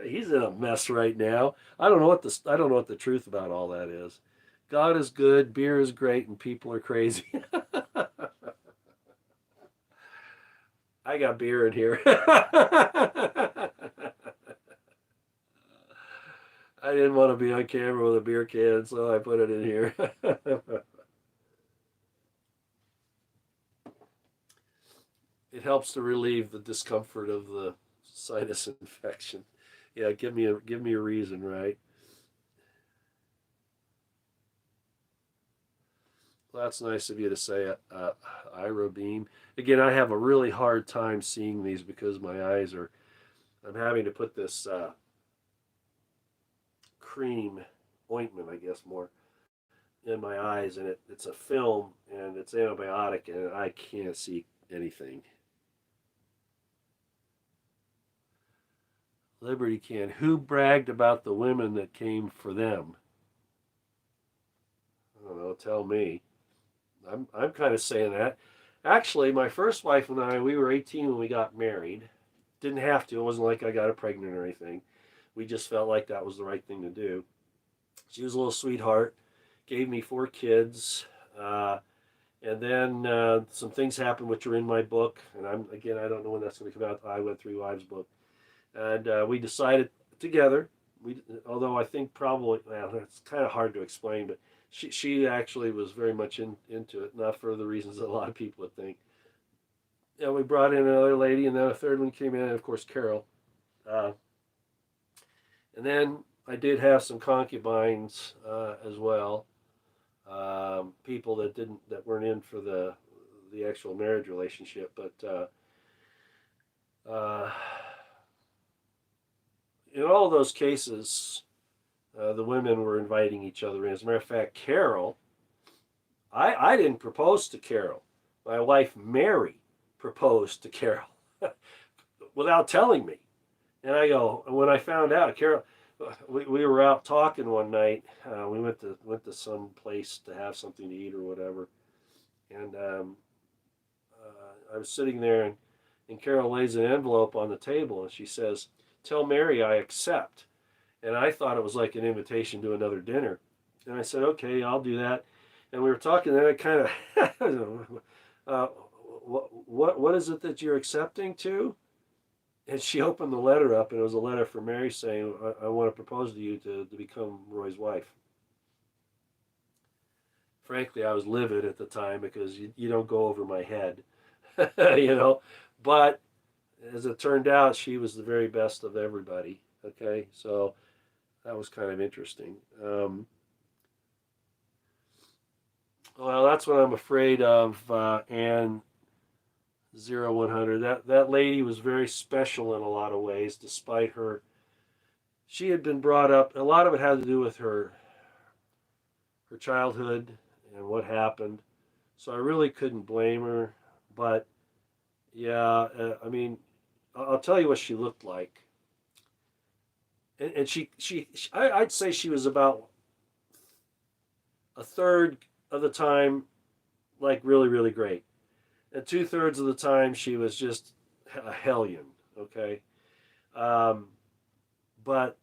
He's in a mess right now. I don't know what the truth about all that is. God is good, beer is great, and people are crazy. I got beer in here. I didn't want to be on camera with a beer can, so I put it in here. It helps to relieve the discomfort of the sinus infection. Yeah, give me a reason, right? Well, that's nice of you to say, Ira Beam. Again, I have a really hard time seeing these because my eyes are. I'm having to put this cream ointment, I guess, more in my eyes, and it's a film and it's antibiotic, and I can't see anything. Liberty can. Who bragged about the women that came for them? I don't know. Tell me. I'm kind of saying that. Actually, my first wife and I, we were 18 when we got married. Didn't have to. It wasn't like I got her pregnant or anything. We just felt like that was the right thing to do. She was a little sweetheart. Gave me 4 kids. And then some things happened which are in my book. And I don't know when that's going to come out. I Went Three Wives book. And we decided together. Although I think probably, well, it's kind of hard to explain, but she actually was very much into it, not for the reasons that a lot of people would think. And we brought in another lady, and then a third one came in, and of course Carol. Uh, and then I did have some concubines as well, people that weren't in for the actual marriage relationship, but in all those cases, the women were inviting each other in. As a matter of fact, Carol, I didn't propose to Carol. My wife Mary proposed to Carol without telling me. And I go, when I found out, Carol, we were out talking one night. We went to some place to have something to eat or whatever, and I was sitting there, and Carol lays an envelope on the table, and she says, "Tell Mary I accept." And I thought it was like an invitation to another dinner, and I said, "Okay, I'll do that." And we were talking, and I kind of, what is it that you're accepting to? And she opened the letter up, and it was a letter from Mary saying, I want to propose to you to become Roy's wife. Frankly, I was livid at the time because you don't go over my head, you know. But as it turned out, she was the very best of everybody. Okay, so that was kind of interesting. Well, that's what I'm afraid of, and 0100. That lady was very special in a lot of ways, despite her. She had been brought up. A lot of it had to do with her childhood and what happened. So I really couldn't blame her. But yeah, I mean, I'll tell you what she looked like. And I'd say she was about a third of the time like really, really great. And 2/3 of the time she was just a hellion, okay? Um, but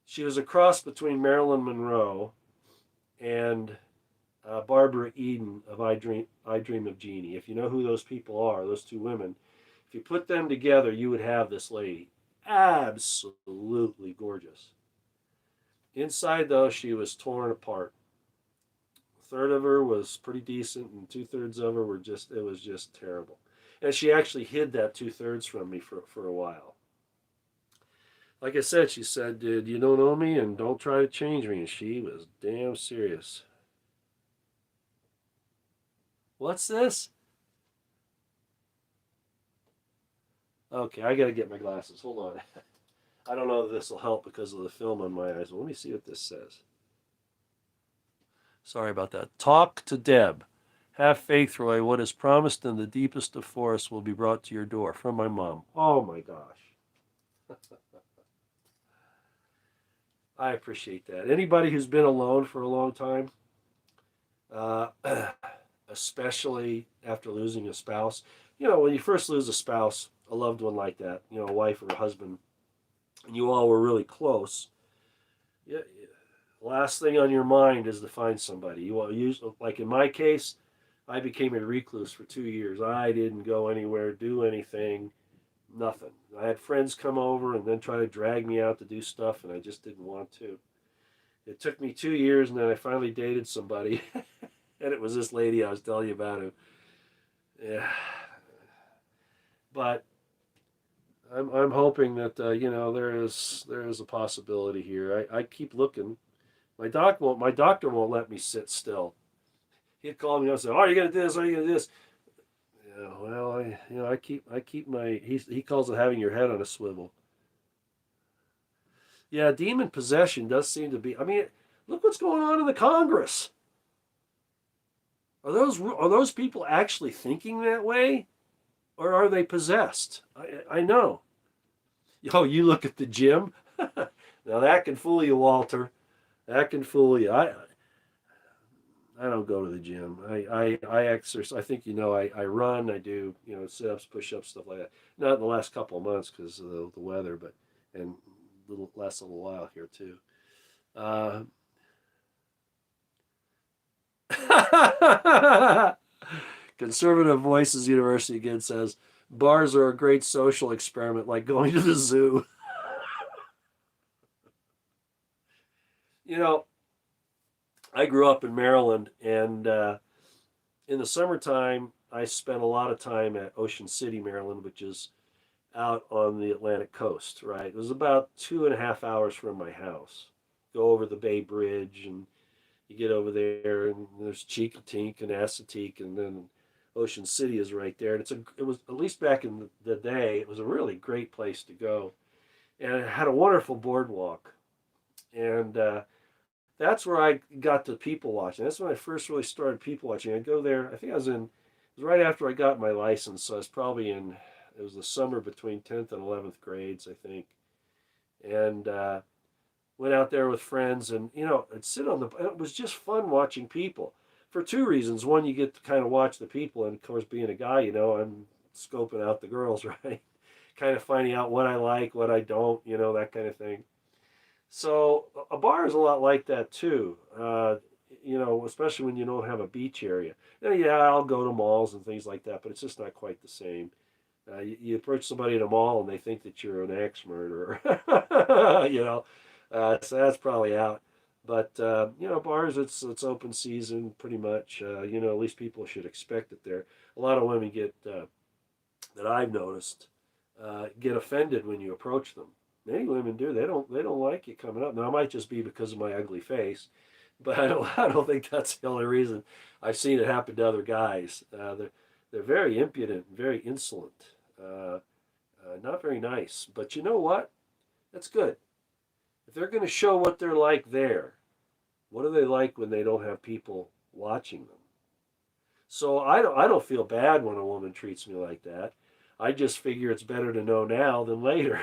she was a cross between Marilyn Monroe and Barbara Eden of I Dream of Jeannie. If you know who those people are, those two women, if you put them together, you would have this lady. Absolutely gorgeous. Inside, though, she was torn apart. A third of her was pretty decent, and 2/3 of her it was just terrible. And she actually hid that 2/3 from me for a while. Like I said, she said, "Dude, you don't know me and don't try to change me." And she was damn serious. What's this? Okay, I gotta get my glasses. Hold on. I don't know if this will help because of the film on my eyes. Well, let me see what this says. Sorry about that. Talk to Deb. Have faith, Roy. What is promised in the deepest of forests will be brought to your door. From my mom. Oh my gosh. I appreciate that. Anybody who's been alone for a long time, especially after losing a spouse. You know, when you first lose a spouse, a loved one like that, you know, a wife or a husband, and you all were really close, yeah, last thing on your mind is to find somebody. You want to use, like in my case, I became a recluse for 2 years. I didn't go anywhere, do anything, nothing. I had friends come over and then try to drag me out to do stuff, and I just didn't want to. It took me 2 years, and then I finally dated somebody, and it was this lady I was telling you about. Who, yeah, but I'm hoping that you know, there is a possibility here. I keep looking. My doctor won't let me sit still. He'd call me up and say, "Oh, are you gonna do this? Are you gonna do this?" Yeah, well, I keep my he calls it having your head on a swivel. Yeah, demon possession does seem to be. I mean, look what's going on in the Congress. Are those people actually thinking that way, or are they possessed? I know. Oh, you look at the gym. Now that can fool you, Walter. That can fool you. I don't go to the gym. I exercise. I think, you know, I run. I do, you know, sit ups, push ups, stuff like that. Not in the last couple of months because of the weather, but and last little while here too. Uh, Conservative Voices University again says bars are a great social experiment, like going to the zoo. You know, I grew up in Maryland, and in the summertime, I spent a lot of time at Ocean City, Maryland, which is out on the Atlantic coast, right? It was about 2.5 hours from my house. Go over the Bay Bridge, and you get over there, and there's Cheekatink and Assateague, and then Ocean City is right there. And it was, at least back in the day, it was a really great place to go. And it had a wonderful boardwalk. And that's where I got to people watching. That's when I first really started people watching. I'd go there, I think it was right after I got my license. So I was probably it was the summer between 10th and 11th grades, I think. And went out there with friends, and, you know, I'd sit on it was just fun watching people for two reasons. One, you get to kind of watch the people. And of course, being a guy, you know, I'm scoping out the girls, right? Kind of finding out what I like, what I don't, you know, that kind of thing. So a bar is a lot like that too. You know, especially when you don't have a beach area. Now, yeah, I'll go to malls and things like that, but it's just not quite the same. You approach somebody in a mall and they think that you're an axe murderer. You know, so that's probably out. But you know, bars, it's open season pretty much. You know, at least people should expect it there. A lot of women get that I've noticed get offended when you approach them. Many women do. They don't like you coming up. Now, it might just be because of my ugly face, but I don't think that's the only reason. I've seen it happen to other guys. They're very impudent, very insolent, not very nice. But you know what? That's good. If they're going to show what they're like there, what are they like when they don't have people watching them? So I don't feel bad when a woman treats me like that. I just figure it's better to know now than later.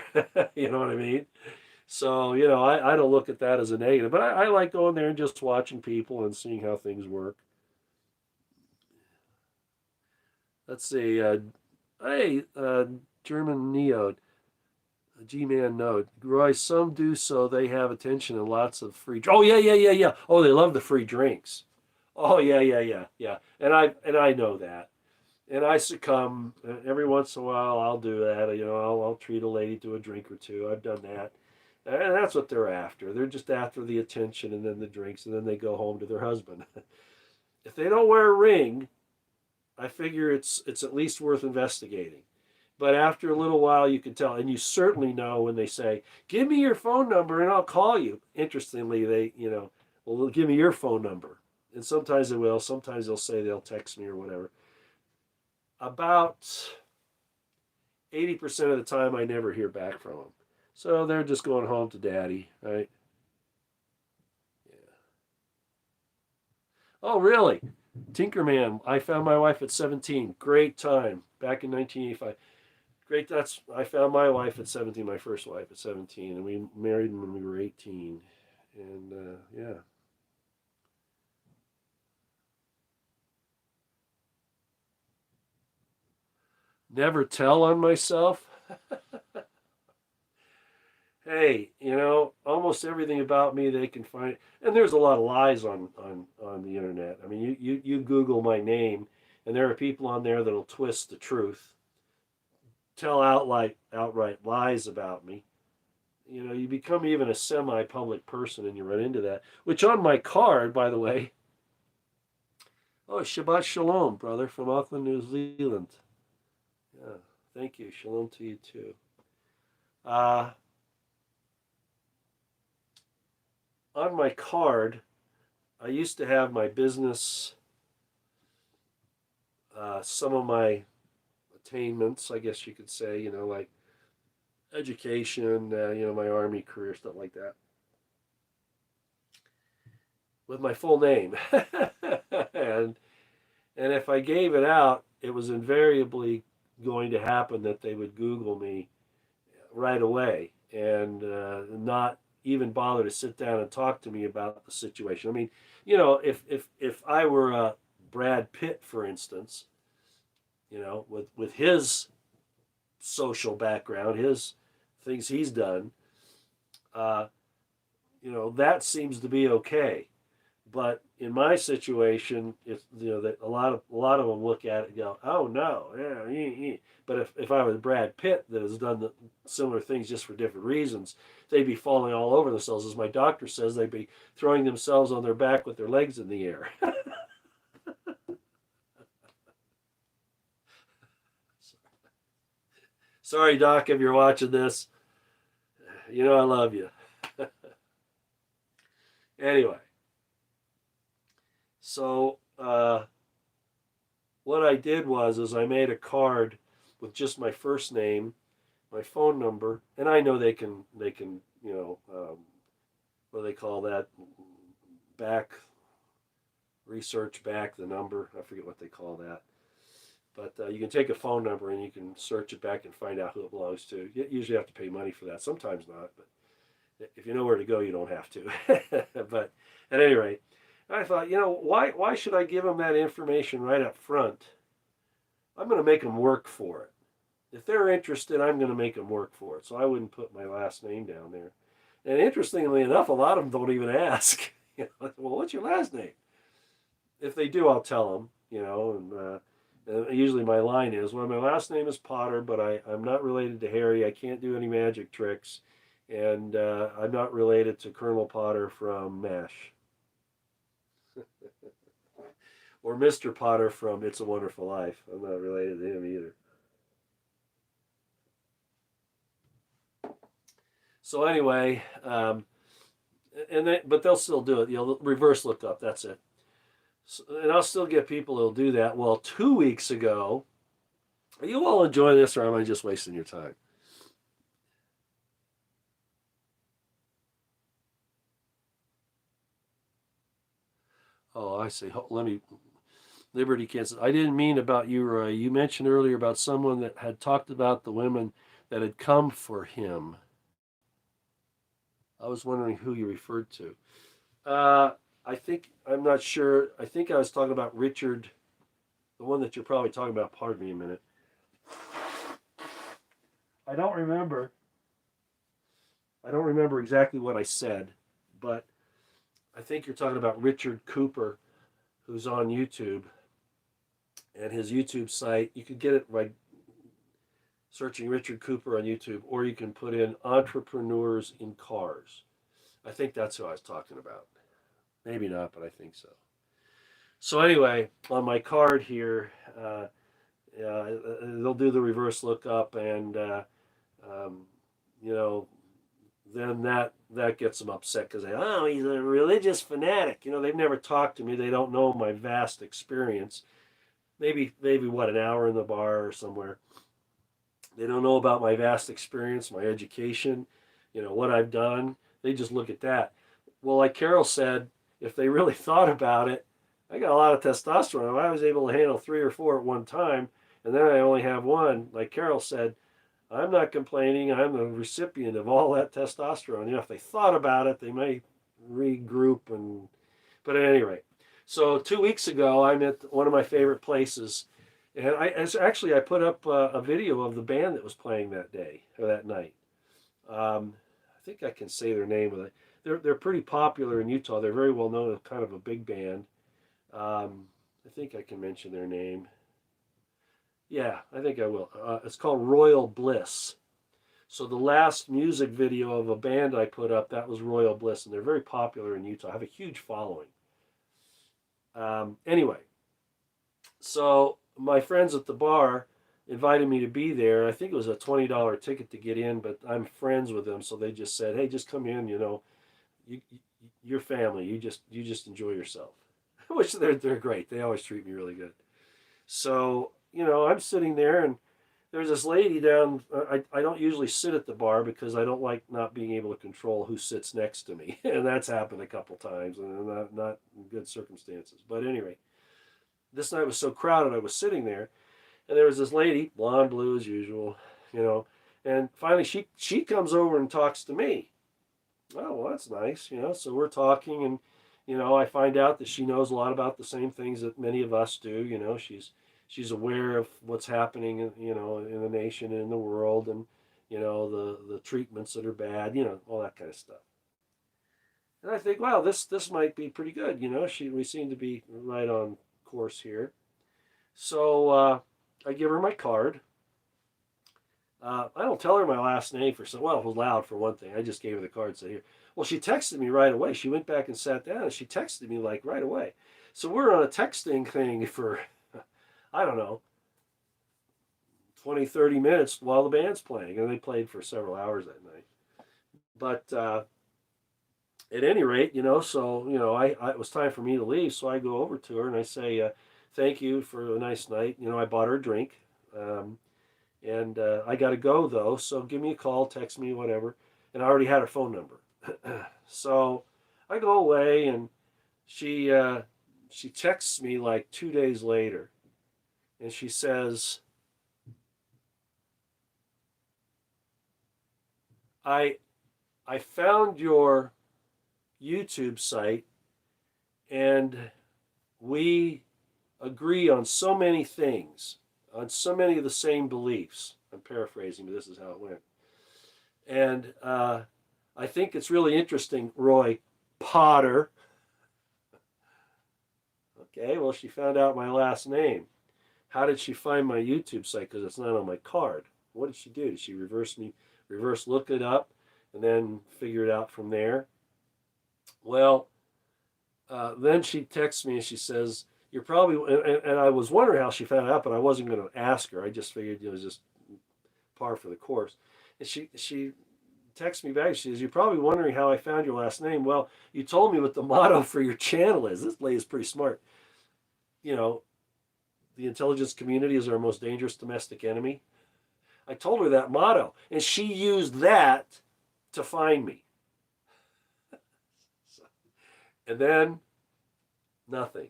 You know what I mean? So, you know, I don't look at that as a negative, but I like going there and just watching people and seeing how things work. Let's see. Hey, German Neo, G-Man Node. Roy, some do so they have attention and lots of free. Oh, yeah, yeah, yeah, yeah. Oh, they love the free drinks. Oh, yeah, yeah, yeah, yeah. And I know that. And I succumb every once in a while. I'll do that. You know, I'll treat a lady to a drink or two. I've done that, and that's what they're after. They're just after the attention and then the drinks, and then they go home to their husband. If they don't wear a ring, I figure it's at least worth investigating. But after a little while, you can tell, and you certainly know when they say, "Give me your phone number and I'll call you." Interestingly, they, you know, well, give me your phone number, and sometimes they will. Sometimes they'll say they'll text me or whatever. About 80% of the time, I never hear back from them. So they're just going home to daddy, right? Yeah. Oh, really? Tinkerman, I found my wife at 17. Great time. Back in 1985. Great. I found my wife at 17, my first wife at 17, and we married when we were 18. And yeah. Never tell on myself. Hey, almost everything about me they can find, and there's a lot of lies on the internet. I mean, you Google my name, and there are people on there that'll twist the truth, tell outright lies about me. You become even a semi-public person, and you run into that. Which on my card, by the way, oh, Shabbat Shalom, brother, from Auckland, New Zealand. Yeah, thank you. Shalom to you too. Uh, on my card, I used to have my business, some of my attainments, I guess you could say, like education, my army career, stuff like that, with my full name. and and if I gave it out, it was invariably going to happen that they would Google me right away and not even bother to sit down and talk to me about the situation. I mean, if I were Brad Pitt, for instance, with his social background, his things he's done, uh, that seems to be okay. But in my situation, it's that a lot of them look at it and go, "Oh no, yeah." But if I was Brad Pitt that has done similar things just for different reasons, they'd be falling all over themselves. As my doctor says, they'd be throwing themselves on their back with their legs in the air. Sorry, Doc, if you're watching this. I love you. Anyway, so what I did was I made a card with just my first name, my phone number, and I know they can what do they call that, back research back the number. I forget what they call that. But you can take a phone number and you can search it back and find out who it belongs to. You usually have to pay money for that. Sometimes not, but if you know where to go, you don't have to. But at any rate, I thought, why should I give them that information right up front? I'm going to make them work for it. If they're interested, I'm going to make them work for it. So I wouldn't put my last name down there. And interestingly enough, a lot of them don't even ask. Well, what's your last name? If they do, I'll tell them. And usually my line is, well, my last name is Potter, but I'm not related to Harry. I can't do any magic tricks. And I'm not related to Colonel Potter from MASH. Or Mr. Potter from It's a Wonderful Life. I'm not related to him either. So anyway, but they'll still do it. Reverse lookup. That's it. So, and I'll still get people who'll do that. Well, 2 weeks ago, are you all enjoying this, or am I just wasting your time? Oh, I see. Let me. Liberty Kansas. I didn't mean about you, Roy. You mentioned earlier about someone that had talked about the women that had come for him. I was wondering who you referred to. I'm not sure. I think I was talking about Richard, the one that you're probably talking about. Pardon me a minute. I don't remember. I don't remember exactly what I said, but I think you're talking about Richard Cooper, who's on YouTube. And his YouTube site, you could get it by searching Richard Cooper on YouTube, or you can put in entrepreneurs in cars. I think that's who I was talking about. Maybe not, but I think so. So anyway, on my card here, they'll do the reverse lookup, and um, you know, then that gets them upset because he's a religious fanatic. They've never talked to me. They don't know my vast experience. Maybe what, an hour in the bar or somewhere. They don't know about my vast experience, my education, what I've done. They just look at that. Well, like Carol said, if they really thought about it, I got a lot of testosterone. If I was able to handle 3 or 4 at one time, and then I only have one, like Carol said, I'm not complaining. I'm the recipient of all that testosterone. If they thought about it, they may regroup. But at any rate, so 2 weeks ago, I'm at one of my favorite places, And I put up a video of the band that was playing that day or that night. I think I can say their name. But they're pretty popular in Utah. They're very well known as kind of a big band. I think I can mention their name. Yeah, I think I will. It's called Royal Bliss. So the last music video of a band I put up, that was Royal Bliss, and they're very popular in Utah. I have a huge following. Anyway, so my friends at the bar invited me to be there. I think it was a $20 ticket to get in, but I'm friends with them, so they just said, "Hey, just come in. Your family. You just enjoy yourself," which they're great. They always treat me really good. So I'm sitting there, and there's this lady down. I don't usually sit at the bar because I don't like not being able to control who sits next to me, and that's happened a couple times, and not in good circumstances. But anyway, this night was so crowded, I was sitting there, and there was this lady, blonde, blue as usual, and finally she comes over and talks to me. Oh, well, that's nice, So we're talking, and I find out that she knows a lot about the same things that many of us do. She's aware of what's happening, in the nation and in the world, and the treatments that are bad, all that kind of stuff. And I think, wow, this might be pretty good. We seem to be right on course here. So I give her my card. I don't tell her my last name well, it was loud for one thing. I just gave her the card and said, "Here." Well, she texted me right away. She went back and sat down, and she texted me like right away. So we're on a texting thing for, I don't know, 20, 30 minutes while the band's playing. And they played for several hours that night. But at any rate, so, it was time for me to leave. So I go over to her and I say, "Thank you for a nice night." I bought her a drink. And I got to go, though, so give me a call, text me, whatever. And I already had her phone number. So I go away, and she texts me like 2 days later. And she says, I found your YouTube site, and we agree on so many things, on so many of the same beliefs. I'm paraphrasing, but this is how it went. And I think it's really interesting, Roy Potter. Okay, well, she found out my last name. How did she find my YouTube site? Because it's not on my card. What did she do? Did she reverse look it up, and then figure it out from there? Well, then she texts me and she says, "You're probably," and I was wondering how she found out, but I wasn't going to ask her. I just figured it was just par for the course. And she texts me back. She says, "You're probably wondering how I found your last name. Well, you told me what the motto for your channel is." This lady is pretty smart. The intelligence community is our most dangerous domestic enemy. I told her that motto, and she used that to find me. And then nothing.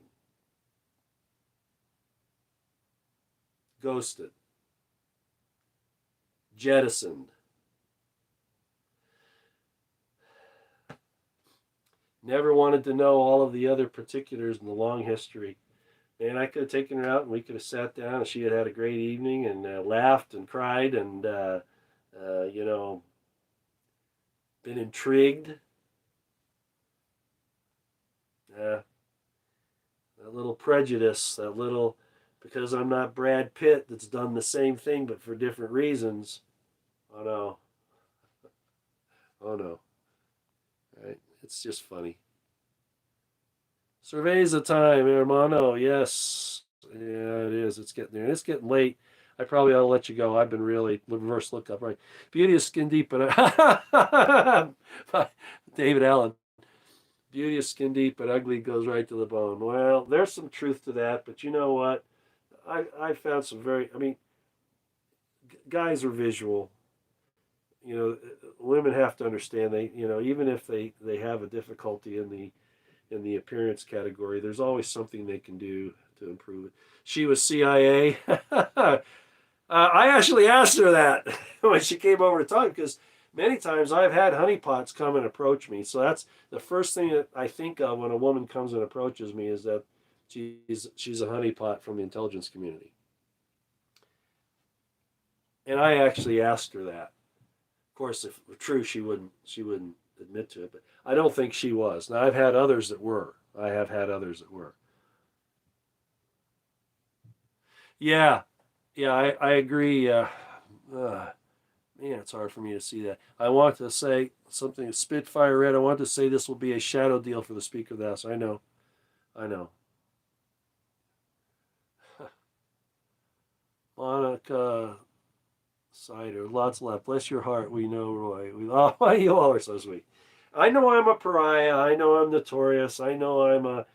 Ghosted. Jettisoned. Never wanted to know all of the other particulars in the long history. And I could have taken her out, and we could have sat down, and she had had a great evening, and laughed and cried, and been intrigued. That little prejudice, because I'm not Brad Pitt that's done the same thing but for different reasons. Oh no. Oh no. Right? It's just funny. Surveys the time, hermano. Yes. Yeah, it is. It's getting there. It's getting late. I probably ought to let you go. I've been really reverse lookup, right? Beauty is skin deep, but David Allen. Beauty is skin deep, but ugly goes right to the bone. Well, there's some truth to that, but you know what? I found some guys are visual. Women have to understand even if they have a difficulty in the appearance category, there's always something they can do to improve it. She was CIA. I actually asked her that when she came over to talk, because many times I've had honeypots come and approach me. So that's the first thing that I think of when a woman comes and approaches me, is that she's a honeypot from the intelligence community. And I actually asked her that. Of course, if it were true, she wouldn't admit to it. But I don't think she was. Now I've had others that were. I have had others that were. Yeah, yeah, I agree. Uh, Man, it's hard for me to see that. I want to say something Spitfire Red. I want to say this will be a shadow deal for the Speaker of the House. I know. I know. Monica Cider. Lots left. Bless your heart. We know, Roy. Oh, you all are so sweet. I know I'm a pariah. I know I'm notorious. I know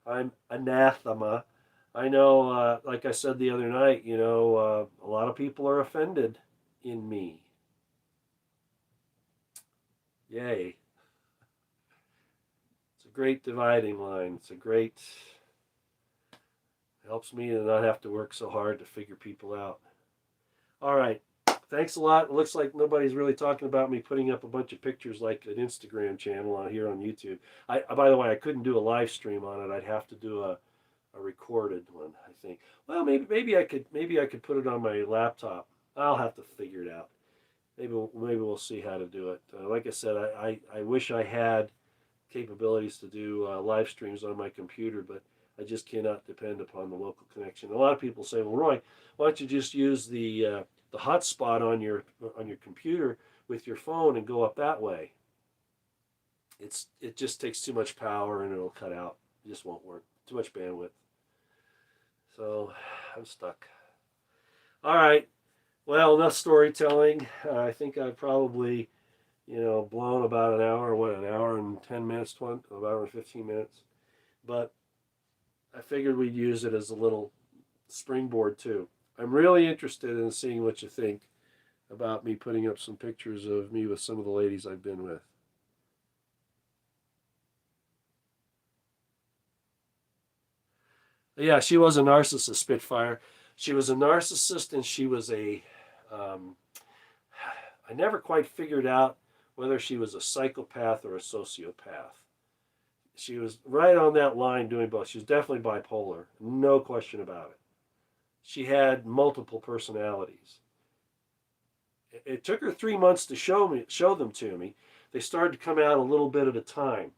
I'm anathema. I know, like I said the other night, a lot of people are offended in me. Yay. It's a great dividing line. Helps me to not have to work so hard to figure people out. All right. Thanks a lot. It looks like nobody's really talking about me putting up a bunch of pictures like an Instagram channel on here on YouTube. By the way, I couldn't do a live stream on it. I'd have to do a recorded one, I think. Well, maybe I could put it on my laptop. I'll have to figure it out. Maybe we'll see how to do it. Like I said, I wish I had capabilities to do live streams on my computer, but I just cannot depend upon the local connection. A lot of people say, "Well, Roy, why don't you just use the hotspot on your computer with your phone and go up that way?" It just takes too much power and it'll cut out. It just won't work. Too much bandwidth. So I'm stuck. All right. Well, enough storytelling. I think I've probably, blown about an hour and 10 minutes, an hour and 15 minutes. But I figured we'd use it as a little springboard too. I'm really interested in seeing what you think about me putting up some pictures of me with some of the ladies I've been with. Yeah, she was a narcissist, Spitfire. She was a narcissist, and she was um, I never quite figured out whether she was a psychopath or a sociopath. She was right on that line doing both. She was definitely bipolar, no question about it. She had multiple personalities. It took her 3 months to show them to me. They started to come out a little bit at a time,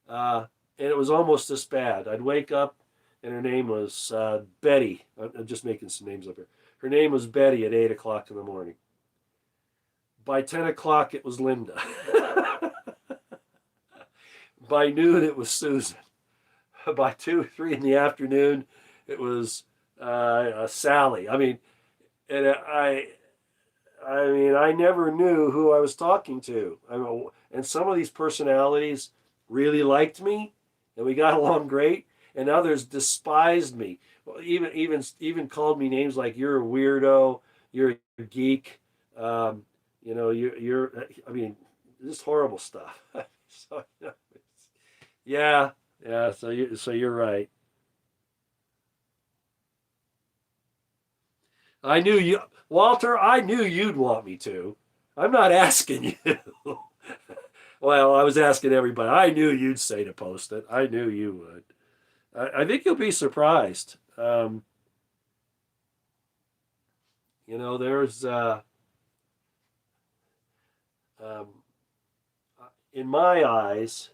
uh, and it was almost this bad. I'd wake up, and her name was Betty. I'm just making some names up here. Her name was Betty at 8 o'clock in the morning. By 10 o'clock, it was Linda. By noon, it was Susan. By 2, 3 in the afternoon, it was Sally. I never knew who I was talking to. And some of these personalities really liked me, and we got along great. And others despised me. Well, even called me names like "you're a weirdo," "you're a geek," you're. I mean, just horrible stuff. So, yeah, yeah. So you're right. I knew you, Walter. I knew you'd want me to. I'm not asking you. Well, I was asking everybody. I knew you'd say to post it. I knew you would. I think you'll be surprised. There's um, in my eyes,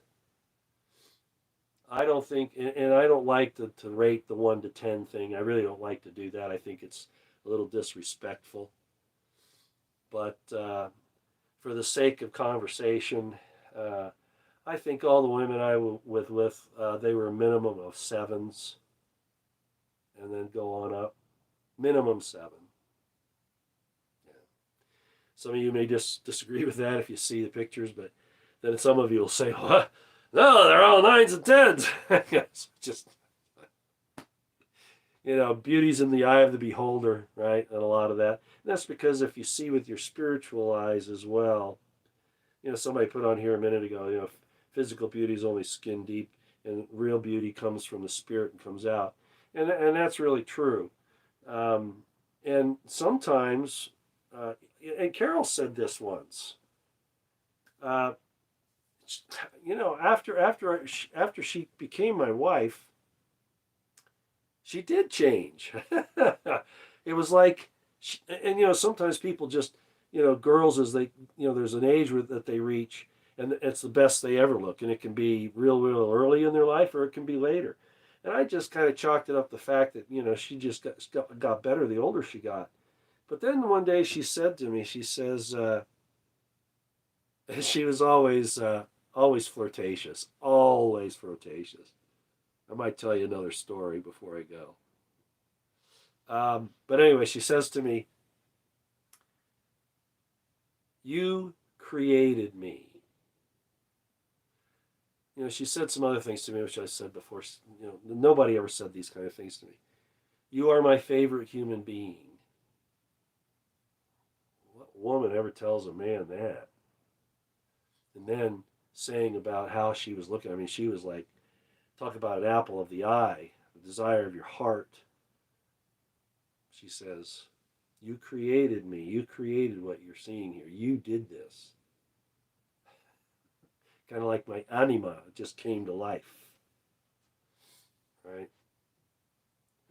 I don't think, and I don't like to rate the 1 to 10 thing. I really don't like to do that. I think it's a little disrespectful. But for the sake of conversation, uh, I think all the women I was with, they were a minimum of sevens, and then go on up. Minimum seven. Yeah. Some of you may just disagree with that if you see the pictures, but then some of you will say, "What? No, they're all nines and tens." It's just, beauty's in the eye of the beholder, right? And a lot of that. And that's because if you see with your spiritual eyes as well, somebody put on here a minute ago, physical beauty is only skin deep, and real beauty comes from the spirit and comes out. And that's really true. And sometimes, and Carol said this once, uh, after she became my wife, she did change. It was like And sometimes people just, girls as they, there's an age that they reach, and it's the best they ever look, and it can be real early in their life, or it can be later. And I just kind of chalked it up the fact that she just got better the older she got. But then one day she said to me, she says, she was always flirtatious, always flirtatious. I might tell you another story before I go. But anyway, she says to me, "You created me." She said some other things to me, which I said before. Nobody ever said these kind of things to me. "You are my favorite human being." What woman ever tells a man that? And then saying about how she was looking. I mean, she was like, talk about an apple of the eye, the desire of your heart. She says, "You created me. You created what you're seeing here. You did this." Kind of like my anima just came to life. Right?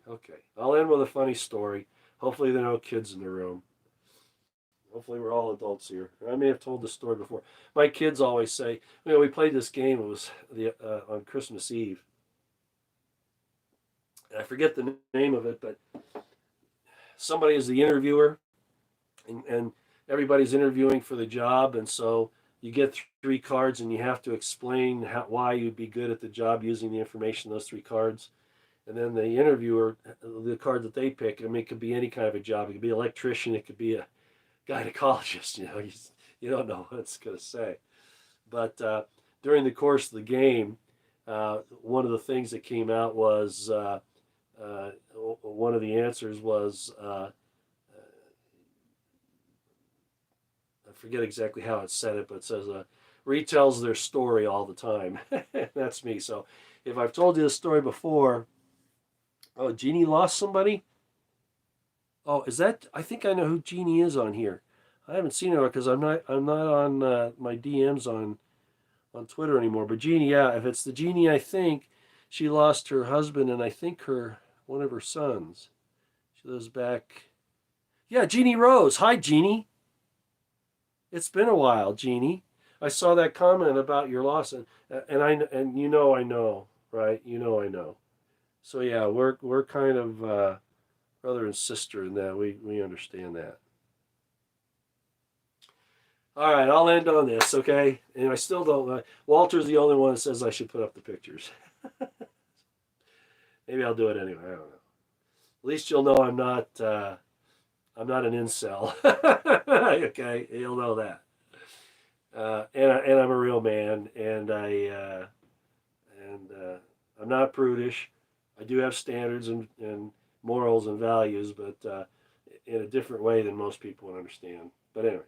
Okay. I'll end with a funny story. Hopefully there are no kids in the room. Hopefully we're all adults here. I may have told this story before. My kids always say, we played this game. It was on Christmas Eve. I forget the name of it, but somebody is the interviewer, and everybody's interviewing for the job, and so you get 3 cards, and you have to explain why you'd be good at the job using the information in those 3 cards. And then the interviewer, the card that they pick, I mean, it could be any kind of a job. It could be an electrician. It could be a gynecologist. You don't know what it's going to say. But during the course of the game, one of the things that came out was one of the answers was I forget exactly how it said it, but it says retells their story all the time. That's me. So if I've told you this story before, Jeannie lost somebody. Oh, is that? I think I know who Jeannie is on here. I haven't seen her because I'm not on my DMs on Twitter anymore. But Jeannie, yeah, if it's the Jeannie, I think she lost her husband and I think one of her sons. She lives back. Yeah, Jeannie Rose. Hi, Jeannie. It's been a while, Jeannie. I saw that comment about your loss, and I know, right? I know. So yeah, we're kind of brother and sister in that. We understand that. All right, I'll end on this, okay? And I still don't. Walter's the only one that says I should put up the pictures. Maybe I'll do it anyway. I don't know. At least you'll know I'm not an incel. Okay, you'll know that. And I'm a real man, and I'm not prudish. I do have standards and morals and values, but in a different way than most people would understand. But anyway,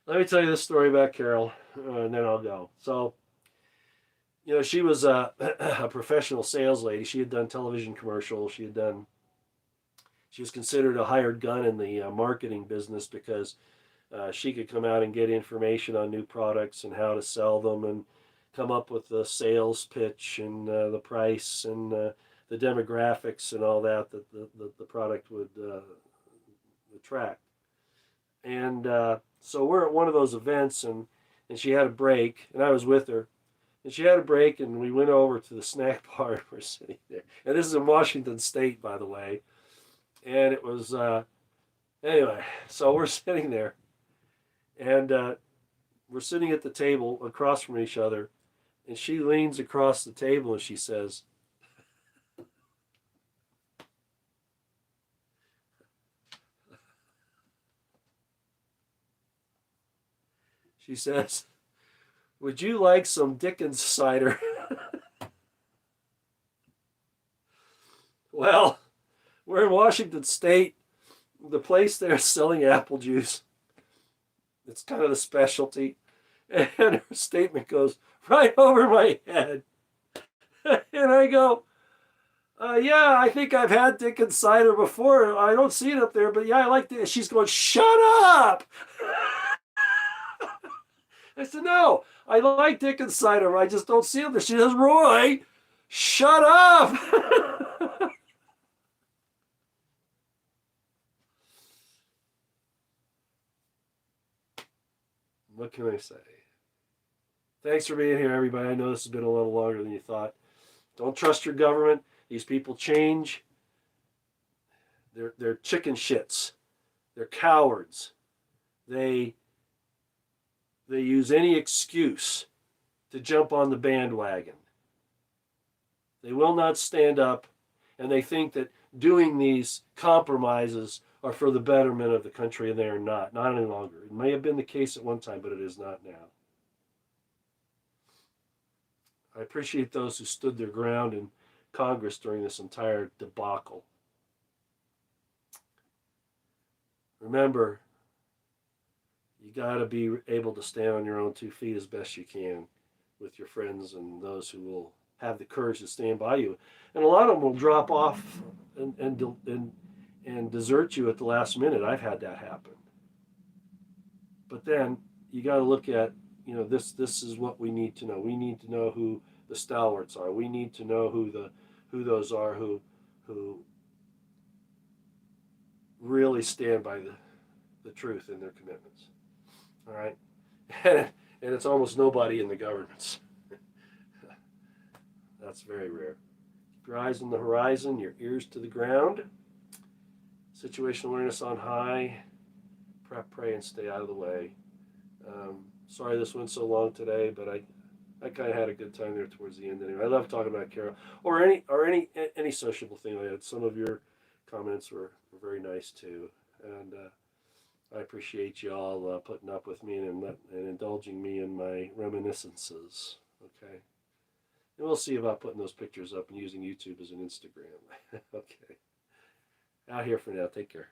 let me tell you this story about Carol, and then I'll go. So, she was a professional sales lady. She had done television commercials. She was considered a hired gun in the marketing business because she could come out and get information on new products and how to sell them and come up with the sales pitch and the price and the demographics and all that the product would attract. And so we're at one of those events, and she had a break, and I was with her. And she had a break, and we went over to the snack bar, and we're sitting there. And this is in Washington State, by the way. And it was, anyway, so we're sitting there. And we're sitting at the table across from each other. And she leans across the table, and she says, "Would you like some Dickens cider?" Well, we're in Washington State. The place there is selling apple juice. It's kind of the specialty. And her statement goes right over my head. And I go, yeah, I think I've had Dickens cider before. I don't see it up there, but yeah, I like it. She's going, "Shut up!" I said, "No, I like Dickens cider. I just don't see it there." She says, "Roy, shut up." What can I say? Thanks for being here, everybody. I know this has been a little longer than you thought. Don't trust your government. These people change. They're chicken shits. They're cowards. They use any excuse to jump on the bandwagon. They will not stand up, and they think that doing these compromises are for the betterment of the country, and they are not. Not any longer. It may have been the case at one time, but it is not now. I appreciate those who stood their ground in Congress during this entire debacle. Remember, you got to be able to stand on your own 2 feet as best you can with your friends and those who will have the courage to stand by you. And a lot of them will drop off and desert you at the last minute. I've had that happen. But then you got to look at, this is what we need to know. We need to know who the stalwarts are. We need to know who those are who really stand by the truth in their commitments. All right? And it's almost nobody in the governments. That's very rare. Keep your eyes on the horizon, your ears to the ground. Situational awareness on high. Prep, pray, and stay out of the way. Sorry this went so long today, but I kind of had a good time there towards the end anyway. I love talking about Carol or any sociable thing like that. Some of your comments were very nice too, and I appreciate you all putting up with me and indulging me in my reminiscences. Okay, and we'll see about putting those pictures up and using YouTube as an Instagram. Okay, out here for now. Take care.